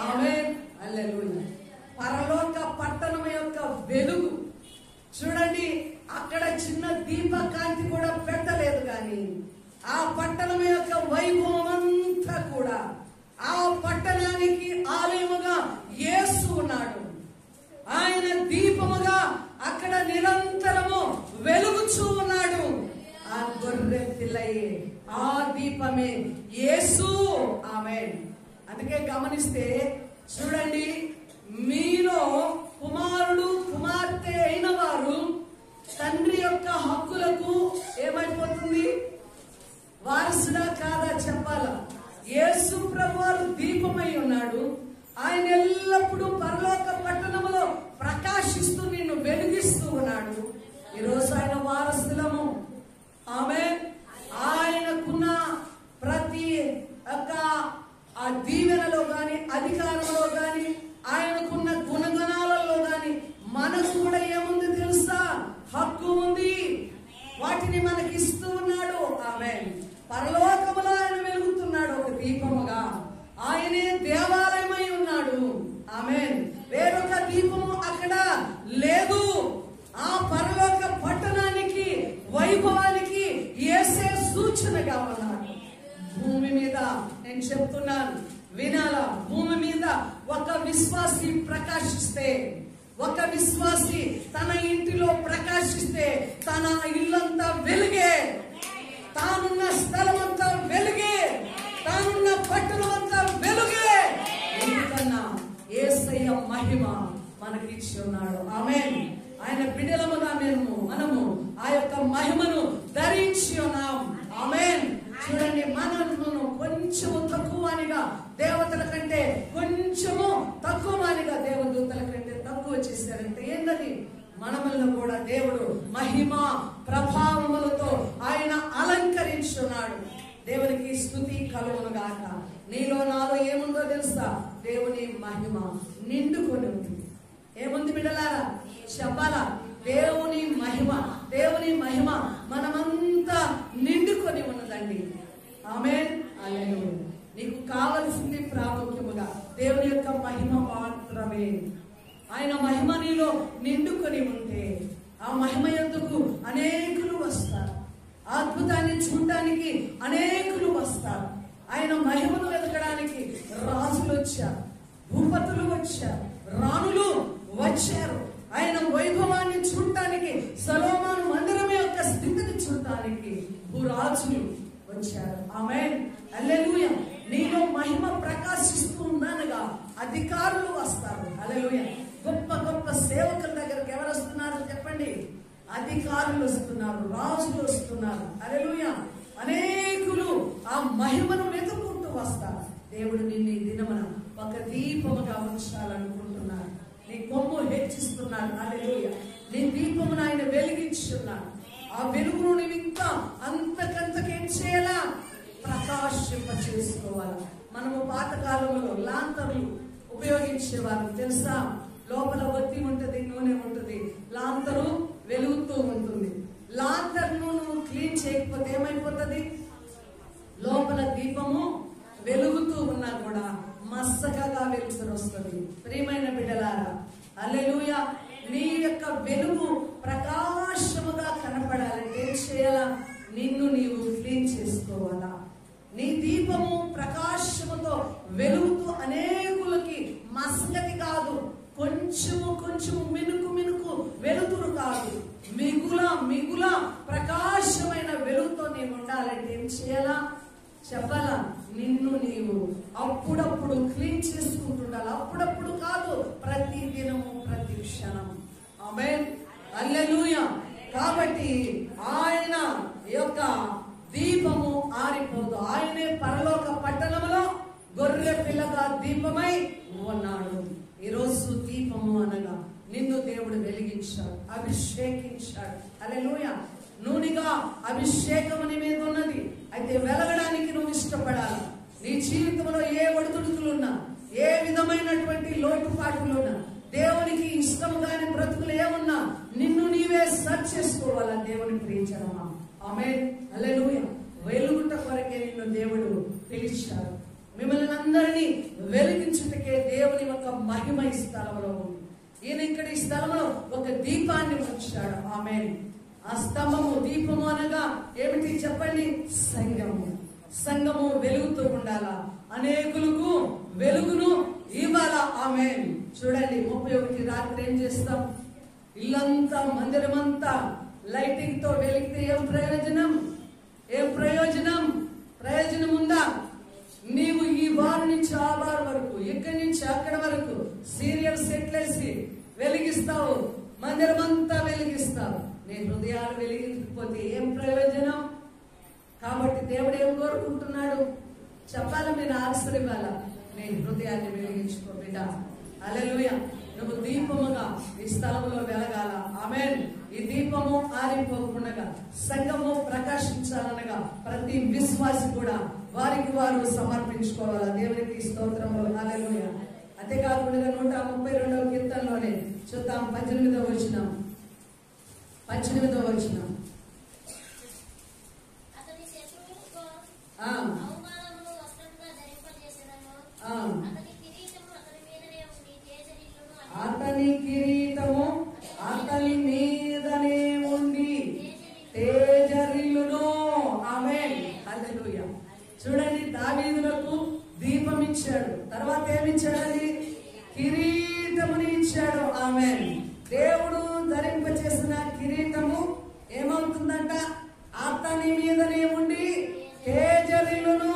ఆమేన్. హల్లెలూయా. పరలోక పట్టణం యొక్క వెలుగు చూడండి. అక్కడ చిన్న దీపకాంతి కూడా పెట్టలేదు, కానీ ఆ పట్టణం యొక్క వైభవం అంతా కూడా, ఆ పట్టణానికి ఆలయముగా యేసు ఉన్నాడు. ఆయన దీపముగా అక్కడ నిరంతరము వెలుగుచూ ఉన్నాడు. ఆ గొర్రె పిల్లయే, ఆ దీపమే యేసు. ఆమేన్. అందుకే గమనిస్తే చూడండి, మీలో కుమారుడు కుమార్తె అయిన వారు తండ్రి యొక్క హక్కులకు ఏమైపోతుంది? వారసుడా కాదా చెప్పాలా? యేసు ప్రభువారు దీపమై ఉన్నాడు. ఆయన ఎల్లప్పుడూ పరలోక పట్టణములో ప్రకాశిస్తూ నిన్ను వెలిగిస్తూ ఉన్నాడు. ఈరోజు ఆయన వారసులము. ఆమేన్. ఆయనకున్న ప్రతి ఒక్క ఆ దీవెనలో గాని, అధికారంలో గాని, ఆయనకున్న గుణగణాలలో గాని మనకు కూడా ఏముంది తెలుసా? హక్కు ఉంది. వాటిని మనకి ఇస్తూ ఉన్నాడు. ఆమేన్. పరలోకములో ఆయన వెలుగుతున్నాడు ఒక దీపముగా. ఆయనే దేవాలయమై ఉన్నాడు. ఆమేన్. వేరొక దీపము అక్కడ లేదు. ఆ పరలోక పట్టణానికి, వైభవానికి యేసే సూచనగా ఉన్నాడు. భూమి మీద నేను చెప్తున్నాను, వినాలా? భూమి మీద ఒక విశ్వాసి ప్రకాశిస్తే, ఒక విశ్వాసి తన ఇంటిలో ప్రకాశిస్తే, తన ఇల్లంతా వెలుగే, తానున్న స్థలం అంతా వెలుగే, తానున్న పట్టణం అంతా వెలుగే. ఎందుకన్నా యేసయ్య మహిమ మనకి ఇచ్చి ఉన్నాడు. ఆమేన్. ఆయన బిడ్డలముగా మనము ఆ యొక్క మహిమను ధరించి ఉన్నాం. ఆమేన్. చూడండి, మనను కొంచెము తక్కువనిగా దేవతల కంటే, కొంచెము తక్కువనిగా దేవదూతల కంటే తక్కువ చేశారంటే ఏంటది? మనమల్లో కూడా దేవుడు మహిమ ప్రభావములతో ఆయన అలంకరించున్నాడు. దేవునికి స్తుతి కలుగునుగాక. నీలో నాలో ఏముందో తెలుసా? దేవుని మహిమ నిండుకొని ఉంది. ఏముంది బిడ్డలారా? చెప్పాలా? దేవుని మహిమ, దేవుని మహిమ మనమంతా నిండుకొని ఉన్నదండి. ఆమేన్. హల్లెలూయా. నీకు కావలసింది ప్రాముఖ్యముగా దేవుని యొక్క మహిమ మాత్రమే. ఆయన మహిమ నీలో నిండుకొని ఉంటే ఆ మహిమ యందుకు అనేకులు వస్తారు. అద్భుతాన్ని చూడడానికి అనేకులు వస్తారు. ఆయన మహిమను వెతకడానికి రాజులు వచ్చారు, భూపతులు వచ్చారు, రాణులు వచ్చారు. ఆయన వైభవాన్ని చూడటానికి, సొలొమోను మందిరం యొక్క స్థితిని చూడటానికి భూరాజులు వచ్చారు. ఆమేన్. హల్లెలూయా. నీలో మహిమ ప్రకాశిస్తుందనగా అధికారులు వస్తారు. హల్లెలూయా. గొప్ప గొప్ప సేవకుల దగ్గరకు ఎవరు వస్తున్నారు చెప్పండి? అధికారులు వస్తున్నారు, రాజులు వస్తున్నారు. హల్లెలూయా. అనేకులు ఆ మహిమను వెతుక్కుంటూ వస్తారు. దేవుడు నిన్ను ఈ దినమున ఒక దీపముగా ఉంచాలనుకుంటున్నాడు. నీ కొమ్ము హెచ్చిస్తున్నాడు. హల్లెలూయా. నీ దీపమును ఆయన వెలిగించున్నాడు. ఆ వెలుగును నీవు ఇంకా అంతకంతకేం చేయాలా? ప్రకాశింప చేసుకోవాలా. మనము పాతకాలంలో లాంతర్లు ఉపయోగించేవారు తెలుసా? లోపల ఒత్తి ఉంటుంది, నూనె ఉంటుంది, లాంతరు వెలుగుతూ ఉంటుంది. లాంతర్ను నువ్వు క్లీన్ చేయకపోతే ఏమైపోతుంది? లోపల దీపము వెలుగుతూ ఉన్నా కూడా మసకగా వెలుతురు వస్తుంది. ప్రియమైన బిడ్డలారా, హల్లెలూయా, నీ యొక్క వెలుగు ప్రకాశముగా కనపడాలంటే ఏం చేయాలా? నిన్ను నీవు క్లీన్ చేసుకోవాలా. నీ దీపము ప్రకాశముతో వెలుగుతూ అనేకులకి మసకటి కాదు, కొంచెము కొంచెము మినుకు మినుకు వెలుతురు కాదు, మిగుల ప్రకాశమైన వెలుగుతో నీవు ఉండాలంటే ఏం చేయాలా? చెప్పాలా? నిన్ను నీవు అప్పుడప్పుడు క్లీన్ చేసుకుంటుండాలి. అప్పుడప్పుడు కాదు, ప్రతి దినము, ప్రతి క్షణం. ఆమేన్, హల్లెలూయా. కాబట్టి ఆయన యొక్క దీపము ఆరిపోదు. ఆయనే పరలోక పట్టణములో గొర్రె పిల్లగా దీపమై ఉన్నాడు. ఈరోజు దీపము అనగా నిన్ను దేవుడు వెలిగించాడు, అభిషేకించాడు. హల్లెలూయా. నూనెగా అభిషేకం నీ మీద ఉన్నది. అయితే వెలగడానికి నువ్వు ఇష్టపడాలి. నీ జీవితంలో ఏ ఒడిదుడుకులున్నా, ఏ విధమైనటువంటి లోటుపాటులున్నా, దేవునికి ఇష్టం కాని బ్రతుకులు ఏమున్నా నిన్ను నీవే సర్చ్ చేసుకోవాలా. దేవుని ప్రించడమా? ఆమేన్, హల్లెలూయా. వెలుగుట కొరకే నిన్ను దేవుడు పిలిచాడు. మిమ్మల్ని అందరినీ వెలిగించుటకే దేవుని ఒక మహిమ ఈ స్థలంలో ఉంది. ఈయన ఇక్కడ ఈ స్థలంలో ఒక దీపాన్ని ఉంచాడు. ఆమేన్. ఆ స్తంభము, దీపము అనగా ఏమిటి చెప్పండి? సంఘము. సంఘము వెలుగుతూ ఉండాలా, అనేకులకు వెలుగును ఇవ్వాలా. ఆమేన్. చూడండి, 31 రాత్రి ఏం చేస్తాం? ఇల్లంతా, మందిరమంతా లైటింగ్ తో వెలిగితే ఏం ప్రయోజనం? ఏం ప్రయోజనం? ప్రయోజనం ఉందా? నీవు ఈ బార్ నుంచి ఆ బార్ వరకు, ఇక్కడి నుంచి అక్కడ వరకు సీరియల్ సెట్లేసి వెలిగిస్తావు, మందిరమంతా వెలిగిస్తావు. నీ హృదయాలు వెలిగించకపోతే ఏం ప్రయోజనం? కాబట్టి దేవుడు ఏం కోరుకుంటున్నాడు? చెప్పాలి, మీరు ఆన్సర్ ఇవ్వాలా. నీ హృదయాన్ని వెలిగించుకో బిడ్డ. హల్లెలూయా. నువ్వు దీపముగా ఈ స్థలంలో వెలగాల. ఆమేన్. ఈ దీపము ఆరిపోకుండా సంఘము ప్రకాశించాలనగా ప్రతి విశ్వాసి కూడా వారికి వారు సమర్పించుకోవాలా. దేవునికి స్తోత్రములు. హల్లెలూయా. అంతేకాకుండా 132వ కీర్తనలోనే చూద్దాం, 18వ వచనం. అతని కిరీటము అతని మీదనే ఉండి తేజరిల్లును. ఆమేన్, హల్లెలూయా. చూడండి, దావీదులకు దీపం ఇచ్చాడు, తర్వాత ఏమిచ్చాడు? కిరీటముని ఇచ్చాడు. ఆమేన్. దేవుడు ధరింపచేసిన కిరీటము ఏమవుతుందంట? అతని మీదనే ఉండి తేజరిల్లును.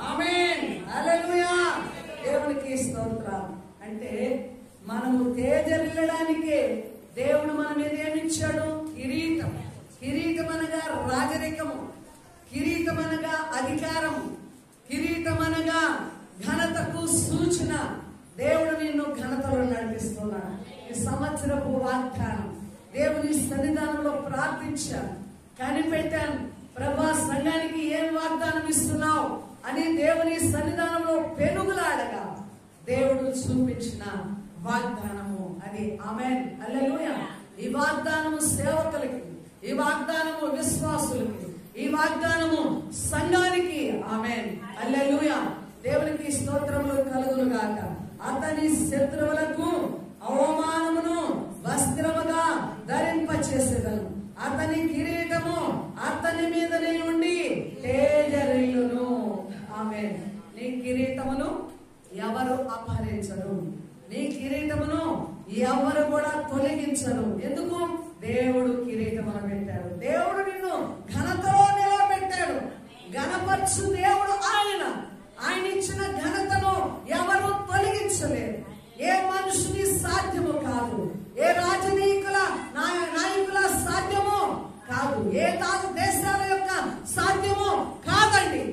ఆమేన్, హల్లెలూయా. దేవునికి స్తోత్రం. అంటే మనము తేజరిల్లడానికే దేవుడు మన మీద ఏమిచ్చాడు? కిరీటం. కిరీటం అనగా రాజరికము, కిరీటం అనగా అధికారము, కిరీటం అనగా ఘనతకు సూచన. దేవుడు నిన్ను ఘనతలో నడిపిస్తున్నాడు. ఈ సంవత్సరపు వాగ్దానం దేవుని సన్నిధానంలో ప్రార్థించాను, కనిపెట్టాను. ప్రభా, సంఘానికి ఏం వాగ్దానం ఇస్తున్నావు అని దేవుని సన్నిధానంలో పెనుగులాడగా దేవుడు చూపించిన వాగ్దానము అది. ఆమేన్, హల్లెలూయా. ఈ వాగ్దానము సేవకులకి, ఈ వాగ్దానము విశ్వాసులకి, ఈ వాగ్దానము సంఘానికి. ఆమేన్, హల్లెలూయా. దేవునికి స్తోత్రములు కలుగును గాక. అతని శత్రువులకు అవమానమును వస్త్రముగా ధరింపచేసేదను. అతని కిరీటము అతని మీదనే ఉండి తేజరిల్లును. ఆమేన్. నీ కిరీటమును ఎవరు అపహరించరు, నీ కిరీటమును ఎవరు కూడా తొలగించరు. ఎందుకు? దేవుడు కిరీటమును పెట్టాడు. దేవుడు నిన్ను ఘనతలో నిలబెట్టాడు. ఘనపరచు దేవుడు ఆయన. ఆయన ఇచ్చిన ఘనతను ఎవరు తొలగించలేరు. ఏ మనుషుని సాధ్యము కాదు, ఏ రాజనీకుల నాయకుల సాధ్యము కాదు, ఏ దేశాల యొక్క సాధ్యము కాదండి.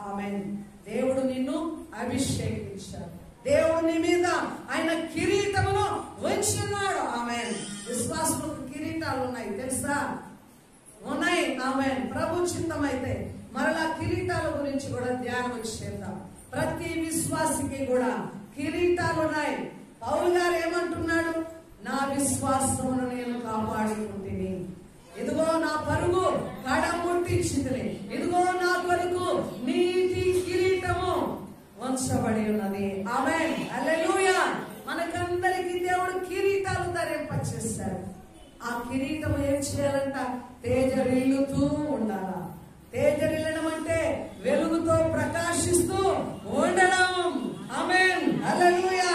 ఆమేన్. దేవుడు నిన్ను అభిషేకించాడు. దేవుడు నీ మీద ఆయన కిరీటమును ఉంచున్నాడు. ఆమేన్. విశ్వాసులకు కిరీటాలు ఉన్నాయి, తెలుసా? ఉన్నాయి. ఆమేన్. ప్రభు చిత్తమైతే మరలా కిరీటాల గురించి కూడా ధ్యానం చేద్దాం. ప్రతి విశ్వాసికి కూడా కిరీటాలు ఉన్నాయి. పౌలు గారు ఏమంటున్నాడు? నా విశ్వాసమును నేను కాపాడుకుంటుని, ఇదిగో నా పరుగు కడముట్టించింది, ఇదిగో నా కొరకు నీతి కిరీటము ఉంచబడి ఉన్నది. ఆమె కిరీటం ఏం చేయాలంట? తేజరిల్లుతూ ఉండాలా. తేజరిల్లడం అంటే వెలుగుతో ప్రకాశిస్తూ ఉండడం. ఆమేన్, హల్లెలూయా.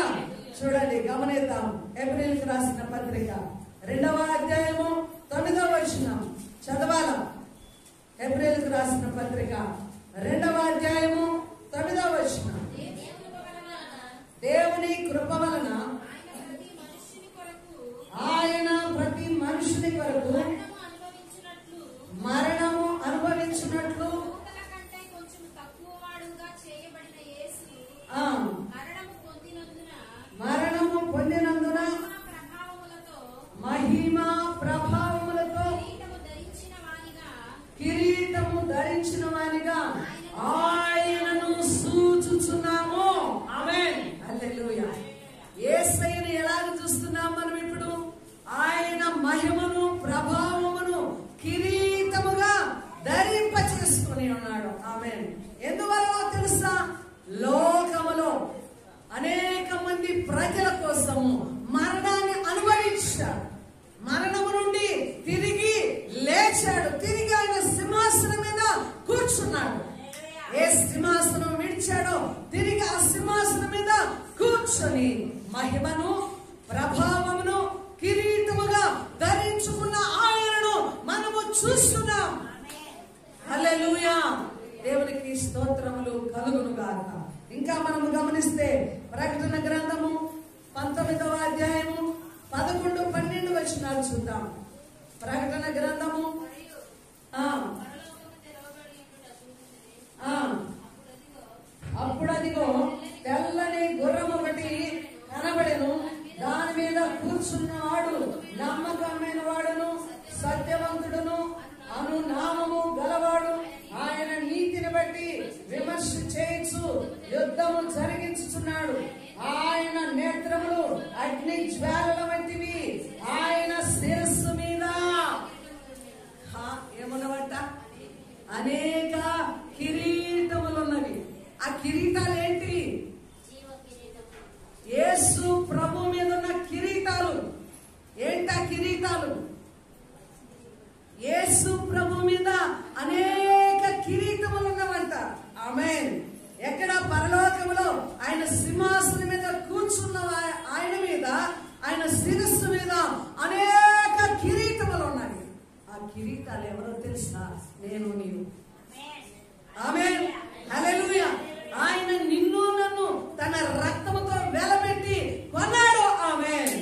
చూడండి, గమనిద్దాం. హెబ్రీయులకు రాసిన పత్రిక 2వ అధ్యాయము 9వ వచనం చదవాలా. హెబ్రీయులకు రాసిన పత్రిక 2వ అధ్యాయము 9వ వచనం. దేవుని కృప వలన ఆయన ప్రతి మనుషుని కొరకు మరణము అనుభవించినట్లు మరణము పొందినందున మహిమా ప్రభావములతో కిరీటము ధరించిన వానిగా ఆయనను సూచుచున్నాము. ఆమేన్, హల్లెలూయా. యేసయ్యను ఎలాగ చూస్తున్నాం మనం ఇప్పుడు? ఆయన మహిమను ప్రభావమును కిరీటముగా ధరింప చేసుకుని ఉన్నాడు. ఆమేన్. ఎందువల్ల తెలుసా? లోకములో అనేక మంది ప్రజల కోసము మరణాన్ని అనుభవించాడు. మరణము నుండి తిరిగి లేచాడు. తిరిగి ఆయన సింహాసనం మీద కూర్చున్నాడు. ఏ సింహాసనం విడిచాడో తిరిగి ఆ సింహాసనం మీద కూర్చొని మహిమను ప్రభావమును కిరీటముగా ధరించుకున్న ఆయనను మనము చూస్తున్నాం. హల్లెలూయా. దేవునికి స్తోత్రములు కలుగును గాక. ఇంకా మనము గమనిస్తే ప్రకటన గ్రంథము 19వ అధ్యాయము 11, 12 వచనాలు చూద్దాం. ప్రకటన గ్రంథము అప్పుడదిగో తెల్లని గుర్రం ఒకటి కనబడెను. దాని మీద కూర్చున్నవాడు నమ్మకమైన వాడును సత్యవంతుడును అను నామము గలవాడు. ఆయన నీతిని బట్టి విమర్శ చేయొచ్చు యుద్ధము జరిగించుచున్నాడు. ఆయన నేత్రములు అగ్ని జ్వాలల వంటివి. ఆయన శిరస్సు మీద ఏమన్నవట? అనేక కిరీటములున్నవి. ఆ కిరీటాలు ఏంటి? యేసు ప్రభు మీద ఉన్న కిరీటాలు. ఏంటా కిరీటాలు? యేసు ప్రభు మీద అనేక కిరీటములు ఉన్నవంట. ఆమేన్. ఎక్కడ? పరలోకములో ఆయన సింహాసనం మీద కూర్చున్న ఆయన మీద, ఆయన శిరస్సు మీద అనేక కిరీటములు ఉన్నాయి. ఆ కిరీటాలు ఎవరో తెలుసా? నేను నీవు. ఆమేన్, హల్లెలూయా. ఆయన నిన్ను నన్ను తన రక్తముతో వెలబెట్టి కొన్నాడు. ఆమేన్.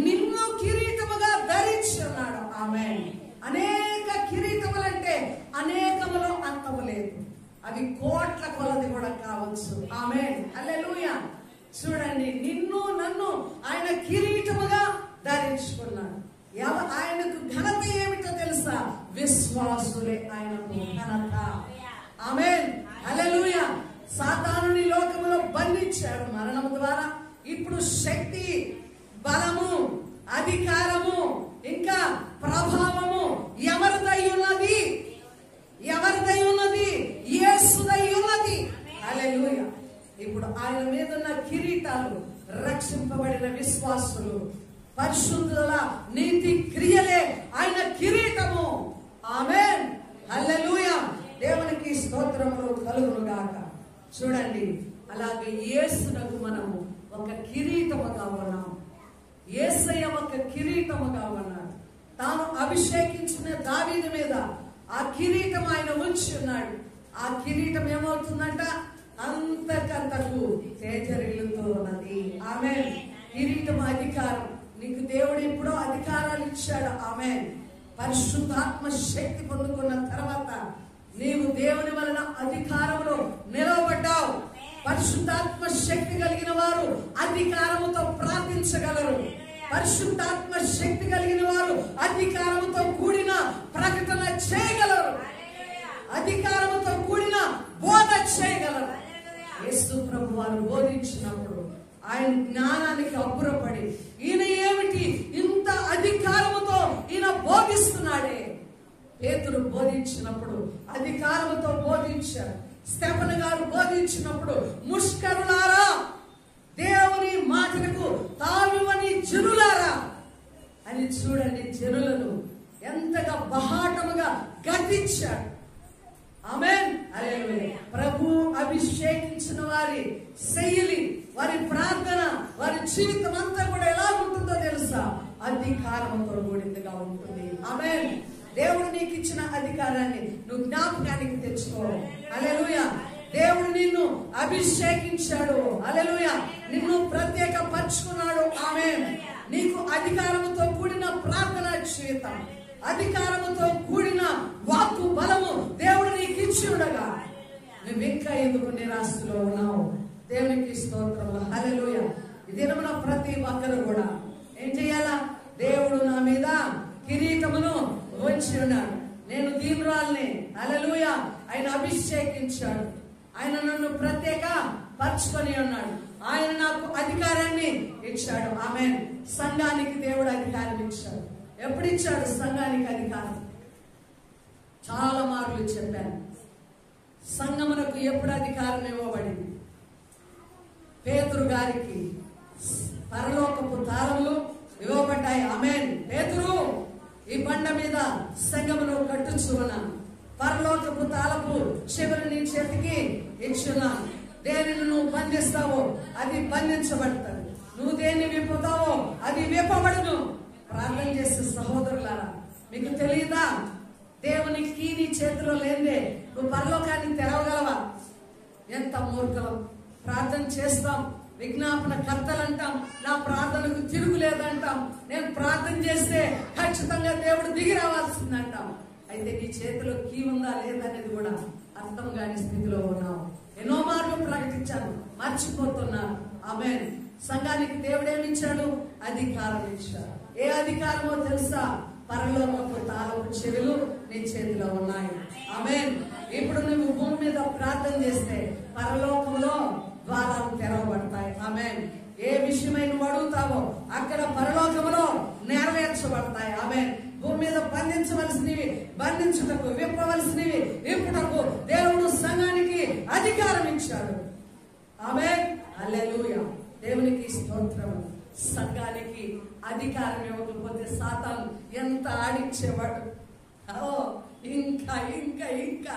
నిన్ను కిరీటముగా ధరించి ఉన్నాడు. ఆమేన్. అనేక కిరీటములంటే అనేకములో అంతము లేదు. అవి కోట్ల కొలది కూడా కావచ్చు. ఆమేన్, హల్లెలూయా. చూడండి, నిన్ను నన్ను ఆయన కిరీటముగా ధరించుకున్నాడు. ఆయనకు ఘనత ఏమిటో తెలుసా? విశ్వాసులే ఆయనకు ఘనత. ఆమేన్, హల్లెలూయా. సాతానుని లోకములో బంధించాడు మరణము ద్వారా. ఇప్పుడు శక్తి, బలము, అధికారము, ఇంకా ప్రభావము ఎవరిదై ఉన్నది? ఎవరిదై ఉన్నది? యేసుదై ఉన్నది. హల్లెలూయా. ఇప్పుడు ఆయన మీద ఉన్న కిరీటాలు రక్షింపబడిన విశ్వాసులు, పరిశుద్ధుల నీతి క్రియలే ఆయన కిరీటము. ఆమేన్, హల్లెలూయా. దేవునికి స్తోత్రములు కలుగును గాక. చూడండి, అలాగే యేసునకు మనము ఒక కిరీటముగా ఉన్నాం. యేసయ్య ఒక కిరీటముగా ఉన్నాడు. తాను అభిషేకించిన దావీదు మీద ఆ కిరీటం ఆయన ఉంచి ఉన్నాడు. ఆ కిరీటం ఏమవుతుందంట? అంతకంతకు తేజరిల్లుతూ ఉన్నది. ఆమేన్. కిరీటం అధికారం. నీకు దేవుడు ఎప్పుడో అధికారాలు ఇచ్చాడు. ఆమేన్. పరిశుద్ధాత్మ శక్తి పొందుకున్న తర్వాత నీవు దేవుని వలన అధికారంలో నిలవబడ్డావు. పరిశుద్ధాత్మ శక్తి కలిగిన వారు అధికారముతో ప్రార్థించగలరు. పరిశుద్ధాత్మ శక్తి కలిగిన వారు అధికారముతో కూడిన ప్రకటన చేయగలరు. అధికారముతో కూడిన బోధ చేయగలరు. యేసు ప్రభు వారు బోధించినప్పుడు ఆయన జ్ఞానానికి అబ్బురపడి, ఈయన ఏమిటి ఇంత అధికారముతో ఈయన బోధిస్తున్నాడే. పేతురు బోధించినప్పుడు అధికారముతో బోధించారు. స్టెఫను గారు బోధించినప్పుడు ముష్కరులారా, దేవుని మాటలకు తావివని జనులారా అని అది చూడండి, జనులను ఎంతగా బహాటముగా గద్దించాడు. ఆమేన్. హల్లెలూయా. ప్రభు అభిషేకించిన వారి శైలి, వారి ప్రార్థన, వారి జీవితం అంతా కూడా ఎలా ఉంటుందో తెలుసా? అధికారంతో కూడిందిగా ఉంటుంది. ఆమేన్. దేవుడు నీకు ఇచ్చిన అధికారాన్ని నువ్వు జ్ఞాపకానికి తెచ్చుకో. హల్లెలూయా. దేవుడు నిన్ను అభిషేకించాడు. హల్లెలూయా. నిన్ను ప్రత్యేక పరుచుకున్నాడు. ఆమేన్. నీకు అధికారముతో కూడిన ప్రార్థన జీవితం, అధికారముతో కూడిన వాక్కు బలము దేవుడు నీకు ఇచ్చి ఉండగా నువ్వు ఇంకా ఎందుకు నిరాశలో ఉన్నావు? దేవునికి స్తోత్రం. హల్లెలూయా. ఈ దినమున ప్రతి ఒక్కరు కూడా ఏం చేయాలా? దేవుడు నా మీద కిరీటమును ఉంచి ఉన్నాడు, నేను దీనురాల్ని. హల్లెలూయా. ఆయన అభిషేకించాడు, ఆయన నన్ను ప్రత్యేక పరుచుకొని ఉన్నాడు, ఆయన నాకు అధికారాన్ని ఇచ్చాడు. ఆమేన్. సంఘానికి దేవుడు అధికారం ఇచ్చాడు. ఎప్పుడు ఇచ్చాడు సంఘానికి అధికారం? చాలా మార్లు చెప్పాను. సంఘమునకు ఎప్పుడు అధికారం ఇవ్వబడింది? పేతురు గారికి పరలోకపు తాళములు ఇవ్వబడ్డాయి. ఆమేన్. పేతురు, ఈ బండ మీద సంఘమును కట్టుచున్నాను, పరలోకపు తాళపు చివరి నీ చేతికి ఇచ్చున్నాను. దేనిని నువ్వు బంధిస్తావో అది బంధించబడతాడు, నువ్వు దేన్ని విప్పుతావో అది విప్పబడును. ప్రార్థన చేసే సహోదరులారా, మీకు తెలియదా? దేవునికి నీ చేతిలో లేదే నువ్వు పరలోకాన్ని తెరవగలవా? ఎంత మూర్ఖం. ప్రార్థన చేస్తాం, విజ్ఞాపన కర్తలు అంటాం, నా ప్రార్థనకు తిరుగులేదంటాం, నేను ప్రార్థన చేస్తే ఖచ్చితంగా దేవుడు దిగి రావాల్సిందంటాం. అయితే నీ చేతిలో కీ ఉందా లేదనేది కూడా అర్థం కాని స్థితిలో ఉన్నావు. ఎన్నో మార్లు ప్రకటించాను, మర్చిపోతున్నాను. ఆమేన్. సంఘానికి దేవుడు ఏమిచ్చాడు? అధికారం ఇచ్చాడు. ఏ అధికారమో తెలుసా? పరలోకపు తాళపు చెవులు నీ చేతిలో ఉన్నాయి. ఆమేన్. ఇప్పుడు నువ్వు భూమి మీద ప్రార్థన చేస్తే పరలోకంలో ద్వారాలు తెరవబడతాయి. ఆమేన్. ఏ విషయమై నువ్వు అడుగుతావో అక్కడ పరలోకములో నెరవేర్చబడతాయి. ఆమేన్. భూమి మీద బంధించవలసినవి బంధించుటకు, విప్పవలసినవి విప్పుటకు దేవుడు సంఘానికి అధికారం ఇచ్చాడు. ఆమేన్. హల్లెలూయా. దేవునికి స్తోత్రం. సంఘానికి అధికారం ఇవ్వకపోతే సాతాను ఎంత ఆడించేవాడు. ఇంకా ఇంకా ఇంకా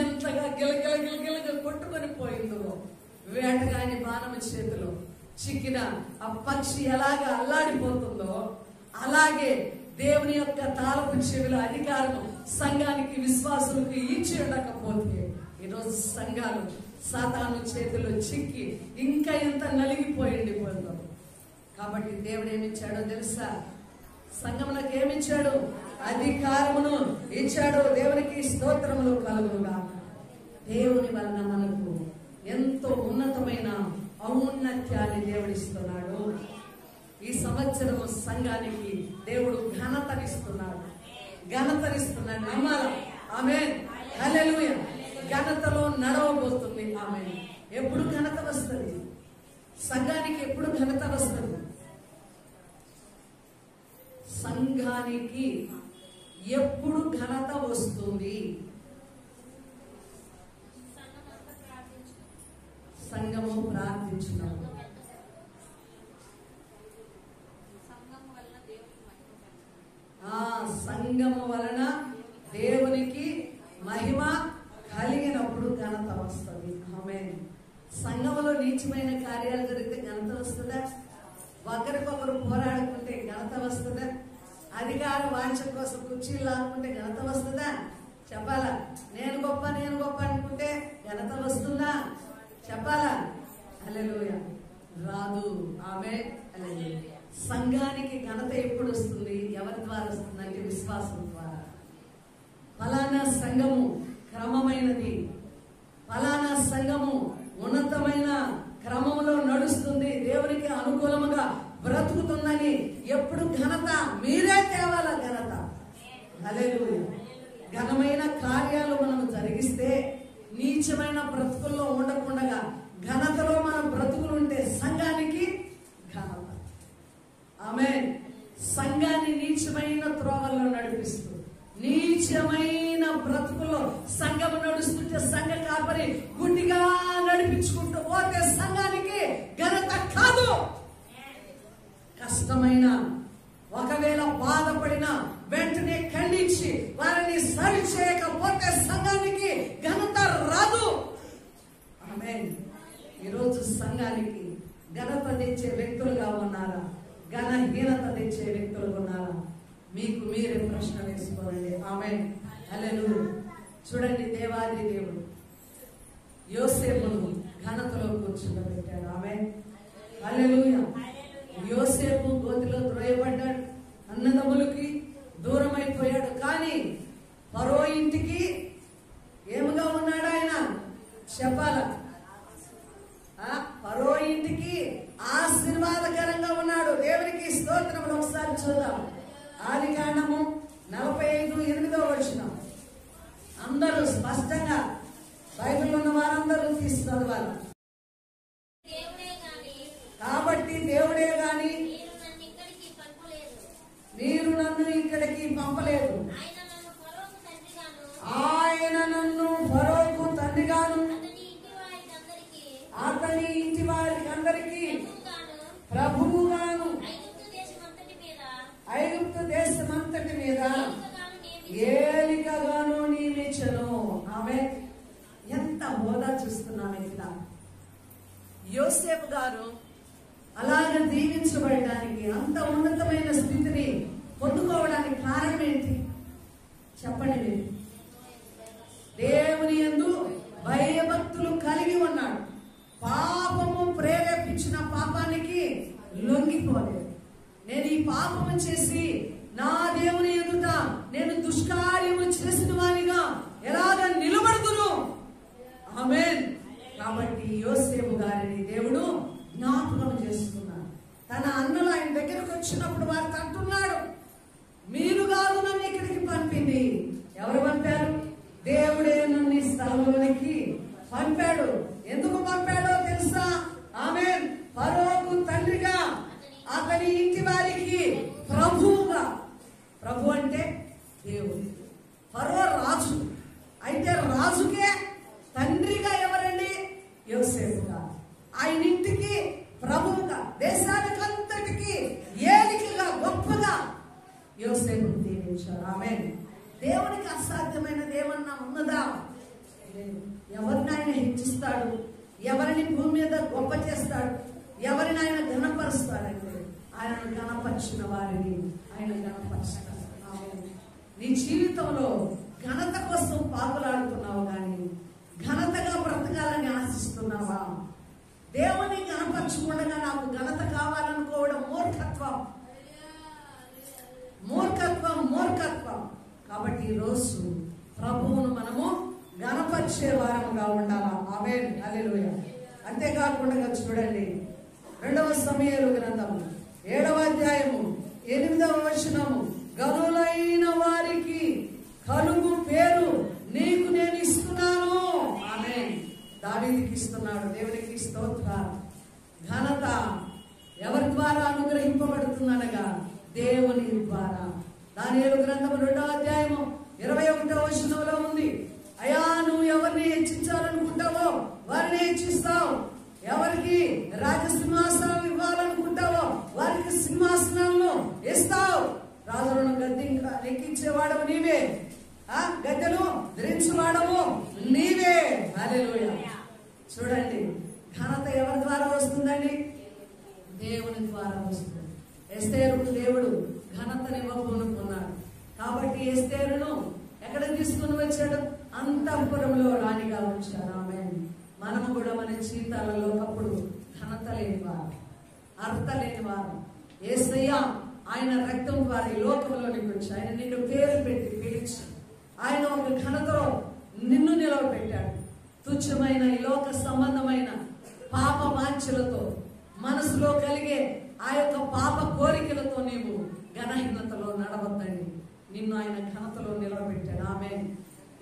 ఎంతగా గిలగిల గిలగిలగా కొట్టుకొని పోయిందో. వేటగాని బాణము చేతిలో చిక్కిన ఆ పక్షి ఎలాగా అల్లాడిపోతుందో అలాగే దేవుని యొక్క తాళపు చెవిల అధికారం సంఘానికి, విశ్వాసులకు ఇచ్చి ఉండకపోతే ఈరోజు సంఘాలు సాతాను చేతిలో చిక్కి ఇంకా ఎంత నలిగిపోయింది పోయిందో. కాబట్టి దేవుడు ఏమిచ్చాడో తెలుసా? సంఘములకు ఏమిచ్చాడు? అధికారమును ఇచ్చాడు. దేవునికి స్తోత్రములు కలుగుగా. దేవుని వలన మనకు ఎంతో ఉన్నతమైన ఔన్నత్యాన్ని దేవుడిస్తున్నాడు. ఈ సంవత్సరము సంఘానికి దేవుడు ఘనతనిస్తున్నాడు. నమ్మాల. ఆమేన్. హల్లెలూయా. ఘనతలో నడవబోతుంది. ఆమేన్. ఎప్పుడు ఘనత వస్తుంది సంఘానికి? ఎప్పుడు ఘనత వస్తుంది సంఘానికి? ఎప్పుడు ఘనత వస్తుంది? సంఘము ప్రార్థించినప్పుడు. సంఘము వలన దేవునికి మహిమ కలిగినప్పుడు ఘనత వస్తుంది. ఆమేన్. సంఘములో నీచమైన కార్యాలు జరిగితే ఘనత వస్తుందా? ఒకరికొకరు పోరాడుకుంటే ఘనత వస్తుందా? అధికార వాంఛ కోసం కుర్చీలు లాక్కుంటే ఘనత వస్తుందా? చెప్పాలా? నేను గొప్ప అనుకుంటే ఘనత వస్తుందా? చెప్పాలా? హల్లెలూయా. రాదు. ఆమేన్. హల్లెలూయా. సంఘానికి ఘనత ఎప్పుడు వస్తుంది? ఎవరి ద్వారా వస్తుందంటే విశ్వాసం ద్వారా. ఫలానా సంఘము క్రమమైనది, ఫలానా సంఘము ఉన్నతమైన క్రమంలో నడుస్తుంది, దేవునికి అనుకూలముగా బ్రతుకుతుందని ఎప్పుడు ఘనత మీరే తేవాల. ఘనత. హల్లెలూయా. ఘనమైన కార్యాలు మనం జరిగిస్తే నీచమైన బ్రతుకుల్లో ఉండకుండా ఘనతలో మన బ్రతుకులు ఉంటే సంఘానికి ఘనత. ఆమేన్. సంఘాన్ని నీచమైన త్రోవల్లో నడిపిస్తూ నీచమైన బ్రతుకులో సంఘం నడుస్తుంటే సంఘ కాపరి గుడ్డిగా నడిపించుకుంటూ పోతే సంఘానికి ఘనత కాదు. కష్టమైన ఒకవేళ ఈరోజు సంఘానికి ఘనత తెచ్చే వ్యక్తులుగా ఉన్నారా, ఘనహీనత తెచ్చే వ్యక్తులుగా ఉన్నారా? మీకు మీరే ప్రశ్న వేసుకోండి. ఆమేన్. హల్లెలూయా. చూడండి, దేవాది దేవుడు యోసేపును ఘనతలో కూర్చోబెట్టాడు. ఆమేన్. హల్లెలూయా. యోసేపు గోతిలో త్రోయబడ్డాడు, అన్నదమ్ములకి దూరం అయిపోయాడు. కానీ ఫరో ఇంటికి ఏముగా ఉన్నాడు ఆయన చెప్పాల. ఫరో ఇంటికి ఆశీర్వాదకరంగా ఉన్నాడు. దేవునికి స్తోత్రములు. ఒకసారి చూద్దాం. ఆదికాండము 45:8 అందరూ స్పష్టంగా బైబిల్ ఉన్న వారందరూ తీసి చదవాలి. కాబట్టి దేవుడే గాని మీరు నన్ను ఇక్కడికి పంపలేదు, ఆయన నన్ను ఫరోకు తండ్రిగాను అతని ఇంటి వారికి అందరికీ ప్రభువుగాను ఐగుప్తు దేశమంతటి మీద ఏలికగాను నియమించెను. ఆమె ఎంత హోదా చూస్తున్నాం ఇక్కడ. యోసేపు గారు అలాగ దీవించబడడానికి, అంత ఉన్నతమైన స్థితిని పొందుకోవడానికి కారణం ఏంటి చెప్పండి మీరు? దేవుని యందు భయభక్తులు కలిగి ఉన్నాడు. పాపము ప్రేరేపించిన పాపానికి లొంగిపోలేదు. నేను ఈ పాపము చేసి నా దేవుని ఎదుట నేను దుష్కార్యము చేసిన వానిగా ఎలాగ నిలబడుతును? ఆమేన్. కాబట్టి యోసేపు గారిని దేవుడు జ్ఞాపకం చేసుకున్నాడు. తన అన్నలు ఆయన దగ్గరకు వచ్చినప్పుడు వారికి అంటున్నాడు, మీరు కాదు నన్ను ఇక్కడికి పంపింది. ఎవరు పంపారు? దేవుడే నన్ను ఈ స్థలంలోనికి పంపాడు. ఎందుకు పంపాడో తెలుసా? ఆమేన్. ఫరోకు తండ్రిగా, అతని ఇంటి వారికి ప్రభువుగా. ప్రభు అంటే దేవుడు. ఫరో రాజు. అయితే రాజుకే తండ్రిగా ఎవరండి? యోసేపుగా. ఆయన ఇంటికి ప్రభువుగా, దేశానికంతటికి ఏలికగా, గొప్పగా యోసేపును దీవించారు. ఆమేన్. దేవునికి అసాధ్యమైనది ఏమన్నా ఉన్నదా? ఎవరిని ఆయన హెచ్చిస్తాడు, ఎవరిని భూమి మీద గొప్ప చేస్తాడు, ఎవరిని ఆయన ఘనపరుస్తాడంటే ఆయనను ఘనపరిచిన వారిని ఆయన ఘనపరుస్తాడు. నీ జీవితంలో ఘనత కోసం పాకులాడుతున్నావు కానీ ఘనతగా బ్రతకాలని ఆశిస్తున్నావా? దేవుని ఘనపరచకుండా నాకు ఘనత కావాలనుకోవడం మూర్ఖత్వం, మూర్ఖత్వం, మూర్ఖత్వం. కాబట్టి ఈరోజు ప్రభువును మనము ఘనపరిచే వారముగా ఉండాలా. ఆమేన్. హల్లెలూయా. అంతేకాకుండా చూడండి, 2వ సమూయేలు గ్రంథము 7వ అధ్యాయము 8వ వచనము, గనులైన వారికి కలుగు పేరు నీకు నేను ఇస్తున్నాను. ఆమేన్. దావీదుకి ఇస్తున్నాడు. దేవునికి స్తోత్రం. ఘనత ఎవరి ద్వారా అనుగ్రహింపబడుతుందనగా దేవుని ద్వారా. దానియేలు గ్రంథము 2వ అధ్యాయము 21వ వచనంలో ఉంది, అయ్యా నువ్వు ఎవరిని హెచ్చించాలనుకుంటావో వారిని హెచ్చిస్తావు, ఎవరికి రాజసింహాసనం ఇవ్వాలనుకుంటావో వారికి సింహాసనాలను ఇస్తావు, రాజులను ఎక్కించేవాడవు నీవే, గద్దెలు ధరించేవాడవు నీవే. హల్లెలూయా. చూడండి, ఘనత ఎవరి ద్వారా వస్తుందండి? దేవుని ద్వారా వస్తుంది. ఎస్తేరుకు దేవుడు ఘనతనివ్వబోనుకున్నాడు. కాబట్టి ఎస్తేరును ఎక్కడికి తీసుకుని వచ్చాడు? అంతఃపురంలో రాణిగా ఉంచాడు. ఆమేన్. మనము కూడా మన జీవితాలలో ఒకప్పుడు ఘనత లేని వారు, అర్హత లేని వారు. యేసయ్య ఆయన రక్తం ద్వారా ఈ లోకంలోనికి వచ్చి ఆయన నిన్ను పేరు పెట్టి పిలిచి ఆయన ఒక ఘనతలో నిన్ను నిలవబెట్టాడు. తుచ్చమైన ఈ లోక సంబంధమైన పాప వాంఛలతో, మనసులో కలిగే ఆ యొక్క పాప కోరికలతో నీవు ఘనహీనతలో నడవద్దండి. నిన్ను ఆయన ఘనతలో నిలవబెట్టాడు. ఆమేన్.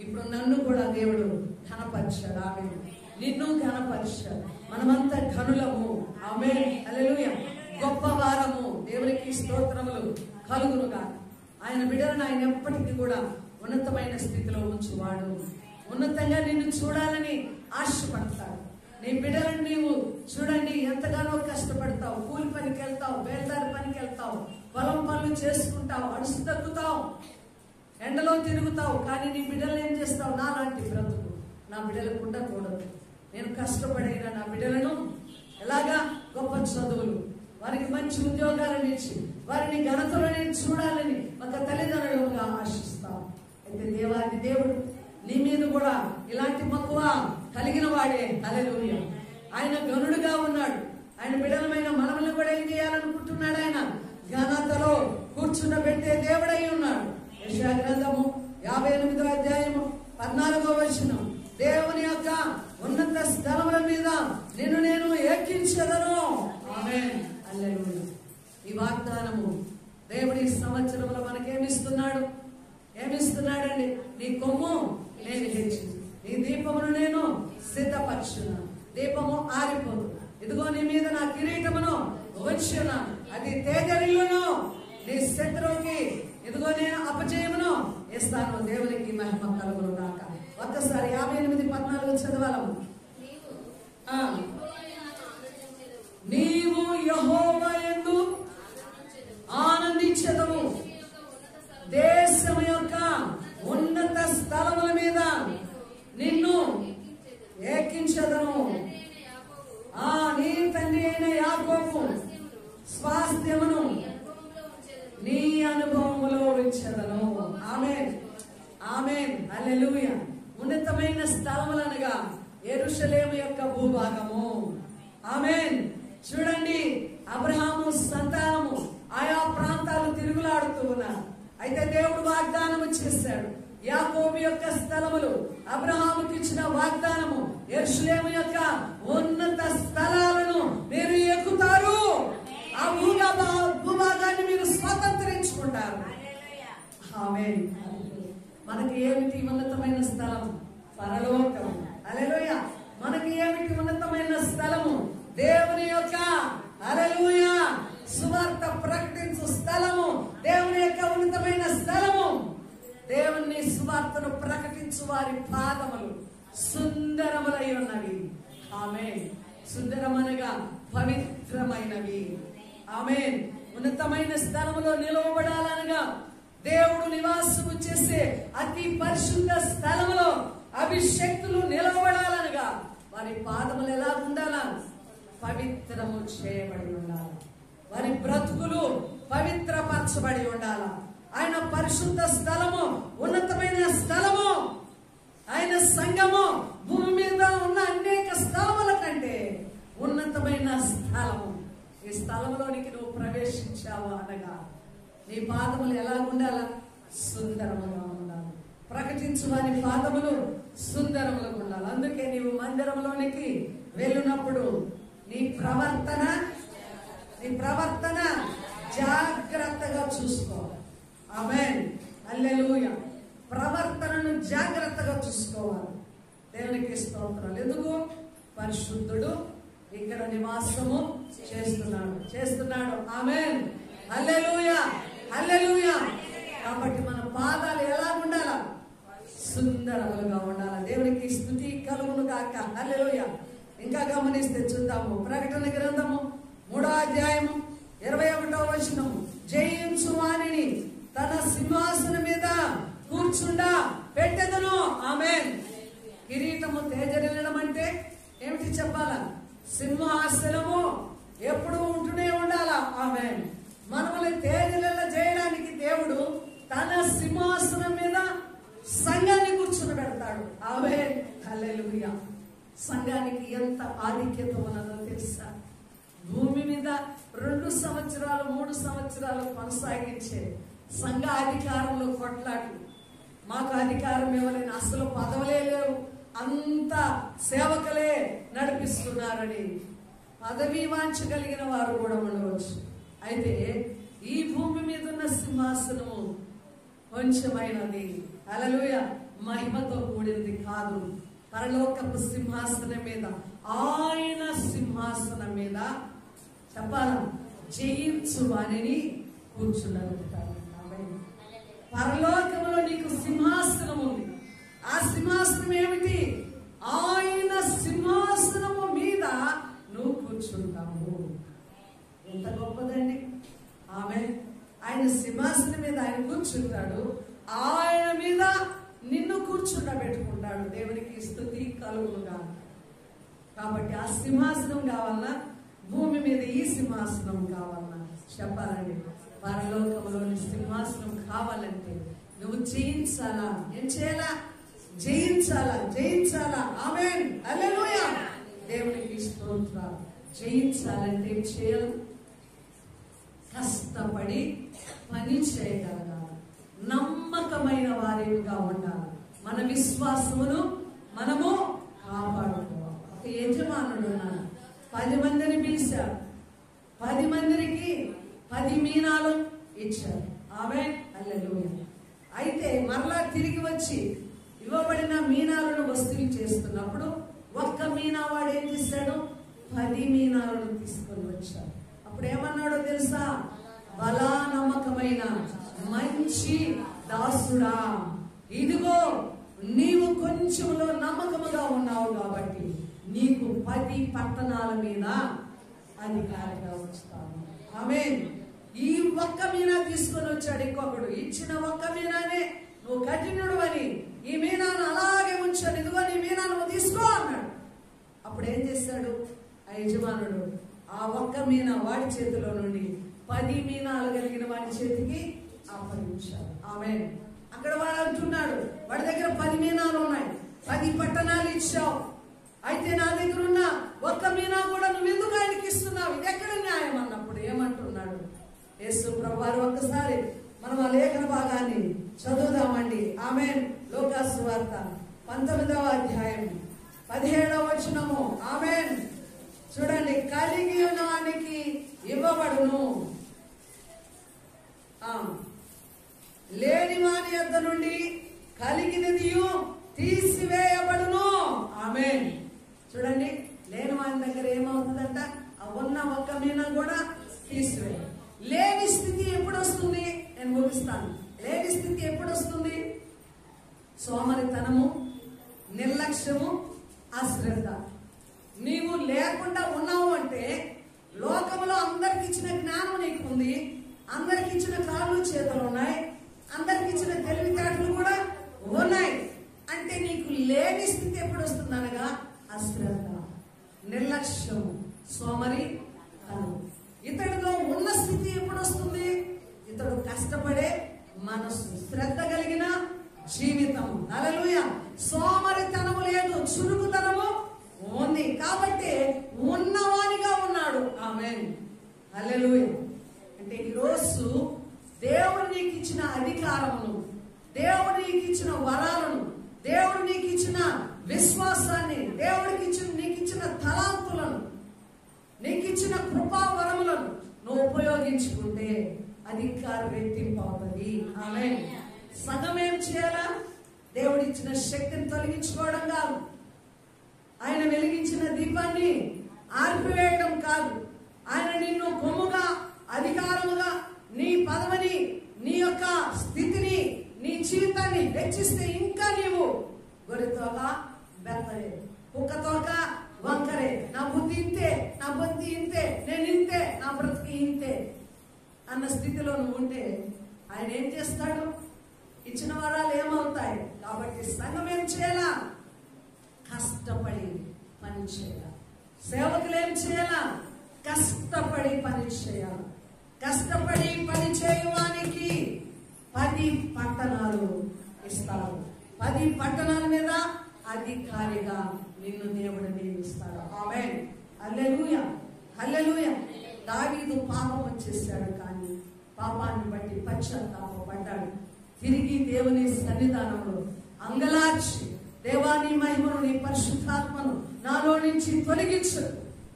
ఇప్పుడు నన్ను కూడా దేవుడు ఘనపరిచాడు. ఆమేన్. నిన్ను ఘనపరిచాడు. మనమంతా ఘనులము. ఆమేన్. హల్లెలూయా. గొప్ప వారము. దేవునికి స్తోత్రములు కలుగునుగా. ఆయన బిడ్డలను ఆయన ఎప్పటికీ కూడా ఉన్నతమైన స్థితిలో ఉంచువాడు. ఉన్నతంగా నిన్ను చూడాలని ఆశపడతాడు. నీ బిడ్డలను నీవు చూడండి, ఎంతగానో కష్టపడతావు, కూలి పనికి వెళ్తావు, బేల్దారి పనికి వెళ్తావు, పొలం పనులు చేసుకుంటావు, అడుసు తగ్గుతావు, ఎండలో తిరుగుతావు. కానీ నీ బిడ్డలు ఏం చేస్తావు? నాలాంటి బ్రతుకు నా బిడ్డలకు ఉండకూడదు, నేను కష్టపడైనా నా బిడ్డలను అలాగా గొప్ప చదువులు, వారికి మంచి ఉద్యోగాలను ఇచ్చి వారిని ఘనతలోనే చూడాలని ఒక తల్లిదండ్రులుగా ఆశిస్తాం. అయితే దేవాది దేవుడు నీ మీద కూడా ఇలాంటి మక్కువ కలిగిన వాడే. హల్లెలూయా. ఆయన గనుడుగా ఉన్నాడు. ఆయన బిడ్డలమైన మనల్ని కూడా ఏం చేయాలనుకుంటున్నాడు? ఆయన ఘనతలో కూర్చుండబెట్టే దేవుడై ఉన్నాడు. యెషయా గ్రంథము 58వ అధ్యాయము 14వ వచనం, దేవుని యొక్క ఉన్నత స్థలముల మీద నిన్ను నేను ఎక్కించెదను. ఆమేన్. హల్లెలూయా. ఈ వాగ్దానము దేవుడి సంవత్సరంలో మనకేమిస్తున్నాడు? ఏమిస్తున్నాడండి? నీ కొమ్ము నేను హెచ్చింది, నీ దీపమును నేను సిద్ధపరచున్నా. దీపము ఆరిపోదు. ఇదిగో నీ మీద నా కిరీటమును వచ్చున, అది తేజరిల్లును. నీ శత్రువుకి ఇదిగో నేను అపజయమును ఇస్తాను. దేవునికి మహిమ కలుగును గాక. ఒక్కసారి 58:14 చదవాలము. నీవు యెహోవా యందు ఆనందించెదవు, దేశం యొక్క ఉన్నత స్థలముల మీద నిన్ను ఎక్కించెదను. నీ తండ్రి అయిన యాకోబు స్వాస్థ్యమును నీ అనుభవములో ఉంచెదను. ఆమేన్, ఆమేన్, హల్లెలూయా. ఉన్నతమైన స్థలములనగా యెరూషలేము యొక్క భూభాగము. ఆమేన్. చూడండి, అబ్రహాము సంతానము ఆయా ప్రాంతాలు తిరుగులాడుతూ ఉన్నారు. అయితే దేవుడు వాగ్దానము చేశాడు. యాకోబు యొక్క స్థలములు అబ్రహాముకి ఇచ్చిన వాగ్దానము, యెరూషలేము యొక్క ఉన్నత స్థలాలను మీరు ఎక్కుతారు. ఆ భూభాగాన్ని మీరు స్వతంత్రించుకుంటారు. ఆమేన్. మనకి ఏమిటి ఉన్నతమైన స్థలం? పరలోకం. హల్లెలూయా. మనకి ఏమిటి ఉన్నతమైన స్థలము? దేవుని యొక్క హల్లెలూయా సువార్త ప్రకటించు స్థలము, దేవుని యొక్క ఉన్నతమైన స్థలము. దేవుని సువార్తను ప్రకటించు వారి పాదములు సుందరములై ఉన్నవి. ఆమేన్. సుందరమనగా పవిత్రమైనవి. ఆమేన్. ఉన్నతమైన స్థలములో నిలవబడాలనగా దేవుడు నివాసము చేసే అతి పరిశుద్ధ స్థలములో అభిషక్తులు నిలవబడాలనగా వారి పాదములు ఎలా ఉండాలా? పవిత్రము చేయబడి ఉండాలి. వారి బ్రతుకులు పవిత్రపరచబడి ఉండాలా. ఆయన పరిశుద్ధ స్థలము, ఉన్నతమైన స్థలము. ఆయన సంఘము భూమి మీద ఉన్న అనేక స్థలముల కంటే ఉన్నతమైన స్థలము. ఈ స్థలంలోనికి నువ్వు ప్రవేశించావా అనగా నీ పాదములు ఎలా ఉండాలా? సుందరముగా ఉండాలి. ప్రకటించు వారి పాదములు సుందరములుగా ఉండాలి. అందుకే నీవు మందిరంలోనికి వెళ్ళినప్పుడు నీ ప్రవర్తన జాగ్రత్తగా చూసుకోవాలి. ఆమేన్, హల్లెలూయా. ప్రవర్తనను జాగ్రత్తగా చూసుకోవాలి. దేవునికి స్తోత్రాలు. ఎందుకు? పరిశుద్ధుడు ఇక్కడ నివాసము చేస్తున్నాడు. ఆమేన్, హల్లెలూయా, హల్లెలూయా. కాబట్టి మన పాదాలు ఎలా ఉండాలా? సుందరములుగా ఉండాలి. దేవునికి స్తుతి కలుగును గాక. హల్లెలూయా. ఇంకా గమనిస్తే చూద్దాము. ప్రకటన గ్రంథము 3వ అధ్యాయము 21వ వచనము, జయించు వానిని తన సింహాసనం మీద కూర్చుండా పెట్టెదను. ఆమేన్. కిరీటము తేజరిల్లడం అంటే ఏమిటి చెప్పాలా? సింహాసనము ఎప్పుడు ఉంటూనే ఉండాలా. ఆమేన్. మనల్ని తేజరిల్ల చేయడానికి దేవుడు తన సింహాసనం మీద సంఘాన్ని కూర్చుని పెడతాడు. ఆమేన్, హల్లెలూయా. సంఘానికి ఎంత ఆధిక్యత ఉన్నదో తెలుసా? భూమి మీద 2 సంవత్సరాలు 3 సంవత్సరాలు కొనసాగించే సంఘ అధికారంలో కొట్లాట్లు, మాకు అధికారం ఇవ్వలేని, అసలు పదవులే లేవు, అంత సేవకులే నడిపిస్తున్నారని పదవీ వాంఛ కలిగిన వారు కూడా ఉండవచ్చు. అయితే ఈ భూమి మీద ఉన్న సింహాసనము కొంచెమైనది. హల్లెలూయా. మహిమతో కూడింది కాదు. పరలోకపు సింహాసనం మీద, ఆయన సింహాసనం మీద చెప్పాలా? జయించు వానిని కూర్చుండబెడతాడు. పరలోకములో నీకు సింహాసనం ఉంది. ఆ సింహాసనం ఏమిటి? ఆయన సింహాసనము మీద నువ్వు కూర్చుంటావు. ఎంత గొప్పదండి. ఆమేన్. ఆయన సింహాసనం మీద ఆయన కూర్చుంటాడు. ఆయన మీద నిన్ను కూర్చుండబెట్టుకుంటాడు. దేవునికి స్తుతి కలుగునుగా. కాబట్టి ఆ సింహాసనం కావాలన్నా భూమి మీద ఈ సింహాసనం కావాలన్నా చెప్పాలండి. పరలోకంలోని సింహాసనం కావాలంటే నువ్వు జయించాలా. ఏం చేయాలా? జయించాలా, జయించాలా. ఆమేన్, హల్లెలూయా. దేవునికి స్తోత్రాలు. జయించాలంటే ఏం చేయాలి? కష్టపడి పని చేయగలగాలి. నమ్మకమైన వారిగా ఉండాలి. మన విశ్వాసమును మనము కాపాడుకోవాలి. ఒక యజమానుడు ఉన్నాడు. 10 మందిని పిలిచాడు. 10 మందికి 10 మీనాలు ఇచ్చారు. ఆమేన్, హల్లెలూయా. అయితే మరలా తిరిగి వచ్చి ఇవ్వబడిన మీనాలను వసూలు చేస్తున్నప్పుడు ఒక్క మీనా వాడు ఏం చేశాడు? 10 మీనాలను తీసుకొని వచ్చాడు. అప్పుడు ఏమన్నాడో తెలుసా? బలా నమ్మకమైన మంచి దాసుడా, ఇదిగో నీవు కొంచెంలో నమ్మకముగా ఉన్నావు కాబట్టి నీకు 10 పట్టణాల మీద అధికారిగా వస్తాను. ఆమేన్. ఈ ఒక్క మీనా తీసుకొని వచ్చాడు. ఇంకొకడు ఇచ్చిన ఒక్క మీనానే నువ్వు కఠినుడు అని ఈ మీనాను అలాగే ఉంచాడు. ఇదిగో నీ మీనాను తీసుకో అన్నాడు. అప్పుడు ఏం చేశాడు ఆ యజమానుడు? ఆ ఒక్క మీనా వాడి చేతిలో నుండి 10 మీనాలు కలిగిన వాడి చేతికి అప్పగించాడు. ఆమేన్. అక్కడ వాడు అంటున్నాడు, వాడి దగ్గర 10 మీనాలు ఉన్నాయి, 10 పట్టణాలు ఇచ్చావు, అయితే నా దగ్గర ఉన్న ఒక్క మీనా కూడా నువ్వు ఎందుకు ఆయనకి ఇస్తున్నావు? ఇది ఎక్కడ న్యాయం అన్నప్పుడు ఏమంటున్నాడు యేసు ప్రభువారు? ఒక్కసారి మనం ఆ లేఖన భాగాన్ని చదువుదామండి. ఆమేన్. లూకా సువార్త 19వ అధ్యాయం 17వ వచనము. ఆమేన్. చూడండి, కలిగి ఉన్న వానికి ఇవ్వబడును, లేని వాని యొద్ద నుండి కలిగినది తీసివేయబడును. ఆమేన్. చూడండి, లేని వాని దగ్గర ఏమవుతుందంట? ఆ ఉన్న ఒక్క మీనా కూడా తీసివేయ. లేని స్థితి ఎప్పుడు వస్తుంది? నేను ముగిస్తాను. లేని స్థితి ఎప్పుడు వస్తుంది? సోమరితనము, నిర్లక్ష్యము, అశ్రద్ధ. నీవు లేకుండా ఉన్నావు అంటే లోకంలో అందరికి ఇచ్చిన జ్ఞానం నీకు ఉంది, అందరికి ఇచ్చిన కాళ్ళు చేతులు ఉన్నాయి, అందరికి ఇచ్చిన తెలివితేటలు కూడా ఉన్నాయి. అంటే నీకు లేని స్థితి ఎప్పుడు వస్తుంది అనగా అశ్రద్ధ, నిర్లక్ష్యం, సోమరితనం. ఇతడిలో ఉన్న స్థితి ఎప్పుడు వస్తుంది? ఇతడు కష్టపడే మనసు, శ్రద్ధ కలిగిన జీవితం. హల్లెలూయా. సోమరితనము లేదు, చురుకుతనము ఉంది. కాబట్టి ఉన్నవానిగా ఉన్నాడు. ఆమేన్, హల్లెలూయా. అంటే ఈరోజు దేవుడు నీకు ఇచ్చిన అధికారమును, దేవుడు నీకు ఇచ్చిన వరాలను, దేవుడు నీకు ఇచ్చిన విశ్వాసాన్ని, నీకు ఇచ్చిన తలాంతులను, నీకు ఇచ్చిన కృపావరములను నువ్వు ఉపయోగించుకుంటే అధికారం రెట్టింపు అవుతుంది. ఆమేన్. సగం ఏం చేయాలా? దేవుడు ఇచ్చిన శక్తిని తొలగించుకోవడం కాదు, ఆయన వెలిగించిన దీపాన్ని ఆర్పివేయడం కాదు, ఆయన నిన్ను కొమ్ముగా, అధికారముగా, నీ పదవిని, నీ యొక్క స్థితిని, నీ జీవితాన్ని హెచ్చిస్తే ఇంకా నీవు గొర్రెతోక బెత్తరే, కుక్కతోక వంకరే, నా బుద్ధి ఇంతే, నా బుద్ధి ఇంతే, నేను ఇంతే, నా బ్రతికి ఇంతే అన్న స్థితిలో నువ్వు ఉంటే ఆయన ఏం చేస్తాడు? ఇచ్చిన వరాలు ఏమవుతాయి? కాబట్టి సంఘం ఏం చేయాలా? కష్టపడి పని చేయాలి. సేవకులు ఏం చేయాలా? కష్టపడి పని చేయాలి. కష్టపడి పని చేయడానికి 10 పట్టణాలు ఇస్తారు. 10 పట్టణాల మీద అధికారిగా నిన్ను దేవుడు నియమిస్తాడు. ఆమేన్, హల్లెలూయా, హల్లెలూయా. దావీదు పాపం చేశాడు, కానీ పాపాన్ని బట్టి పశ్చాత్తాపపడ్డాడు. తిరిగి దేవుని సన్నిధానంలో అంగలార్చి, దేవా నీ మహిమను, నీ పరిశుద్ధాత్మను నాలో నుంచి తొలగించు,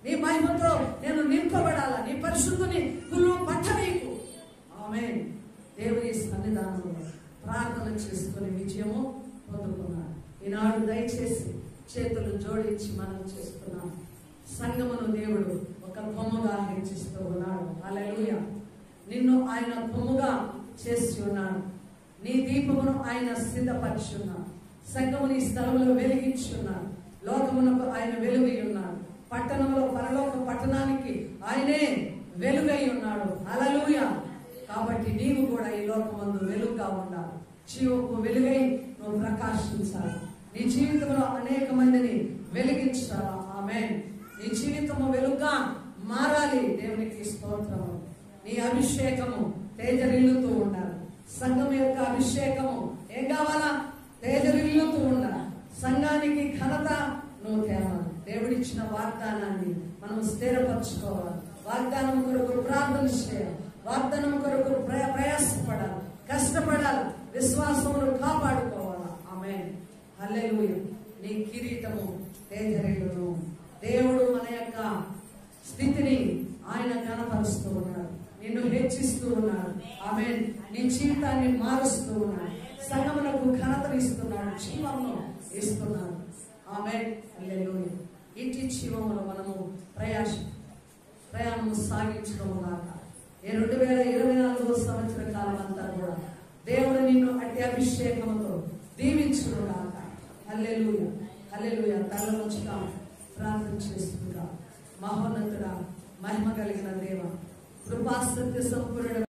నీ మహిమతో నేను నింపబడాలా, నీ పరిశుద్ధుని కుళ్ళు పట్టనీకు. ఆమేన్. దేవుని సన్నిధానంలో ప్రార్థన చేసుకుని విజయము పొందుకున్నాడు. ఈనాడు దయచేసి చేతులు జోడించి మనం చేస్తున్నాం. సంఘమును దేవుడు ఒక కొమ్ముగా హెచ్చిస్తూ ఉన్నాడు. హల్లెలూయా. నిన్ను ఆయన కొమ్ముగా చేసి ఉన్నాడు. నీ దీపమును ఆయన సిద్ధపరిచి ఉన్నాడు. సంఘముని స్థలంలో వెలిగించున్నాడు. లోకమునకు ఆయన వెలుగై ఉన్నాడు. పట్టణంలో పరలోక పట్టణానికి ఆయనే వెలుగై ఉన్నాడు. హల్లెలూయా. కాబట్టి నీవు కూడా ఈ లోకమందు వెలుగుగా ఉండాలి. జీవపు వెలుగై నువ్వు ప్రకాశించాలి. నీ జీవితంలో అనేక మందిని వెలిగించాలా. ఆమేన్. నీ జీవితము వెలుగుగా మారాలి. దేవునికి స్తోత్రము. నీ అభిషేకము తేజరిల్లుతూ ఉండాలి. సంఘం యొక్క అభిషేకము ఏం కావాలా? తేజరిల్లుతూ ఉండాలి. సంఘానికి ఘనత నువ్వు తేవాలి. దేవుడిచ్చిన వాగ్దానాన్ని మనం స్థిరపరచుకోవాలి. వాగ్దానం కొరకు ప్రార్థన చేయాలి. వాగ్దానం కొరకు ప్రయాసపడాలి, కష్టపడాలి, విశ్వాసమును కాపాడుకోవాలి. ఆమేన్. హల్లెలూయా. నీ కిరీటము తేజరిల్లును. దేవుడు మన యొక్క స్థితిని ఆయన కనపరుస్తూ ఉన్నాడు. నిన్ను హెచ్చిస్తూ ఉన్నాడు. ఆమేన్. నీ జీవితాన్ని మారుస్తూ ఉన్నాడు. సంఘమునకు ఘనతను ఇస్తున్నాడు, జీవమును ఇస్తున్నాడు. ఆమేన్. హల్లెలూయా. ఇంటి జీవములో మనము ప్రయాణము సాగించడం దాకా ఈ 2024 సంవత్సర కాలం అంతా కూడా దేవుడు నిన్ను అట్టి అభిషేకంతో దీవించును గాక. హల్లెలూయా. హల్లెలూయా. తలవంచుగా ప్రార్థన చేస్తుందా. మహోన్నతుడా, మహిమ కలిగిన దేవ, కృపా సత్య సంపూర్ణ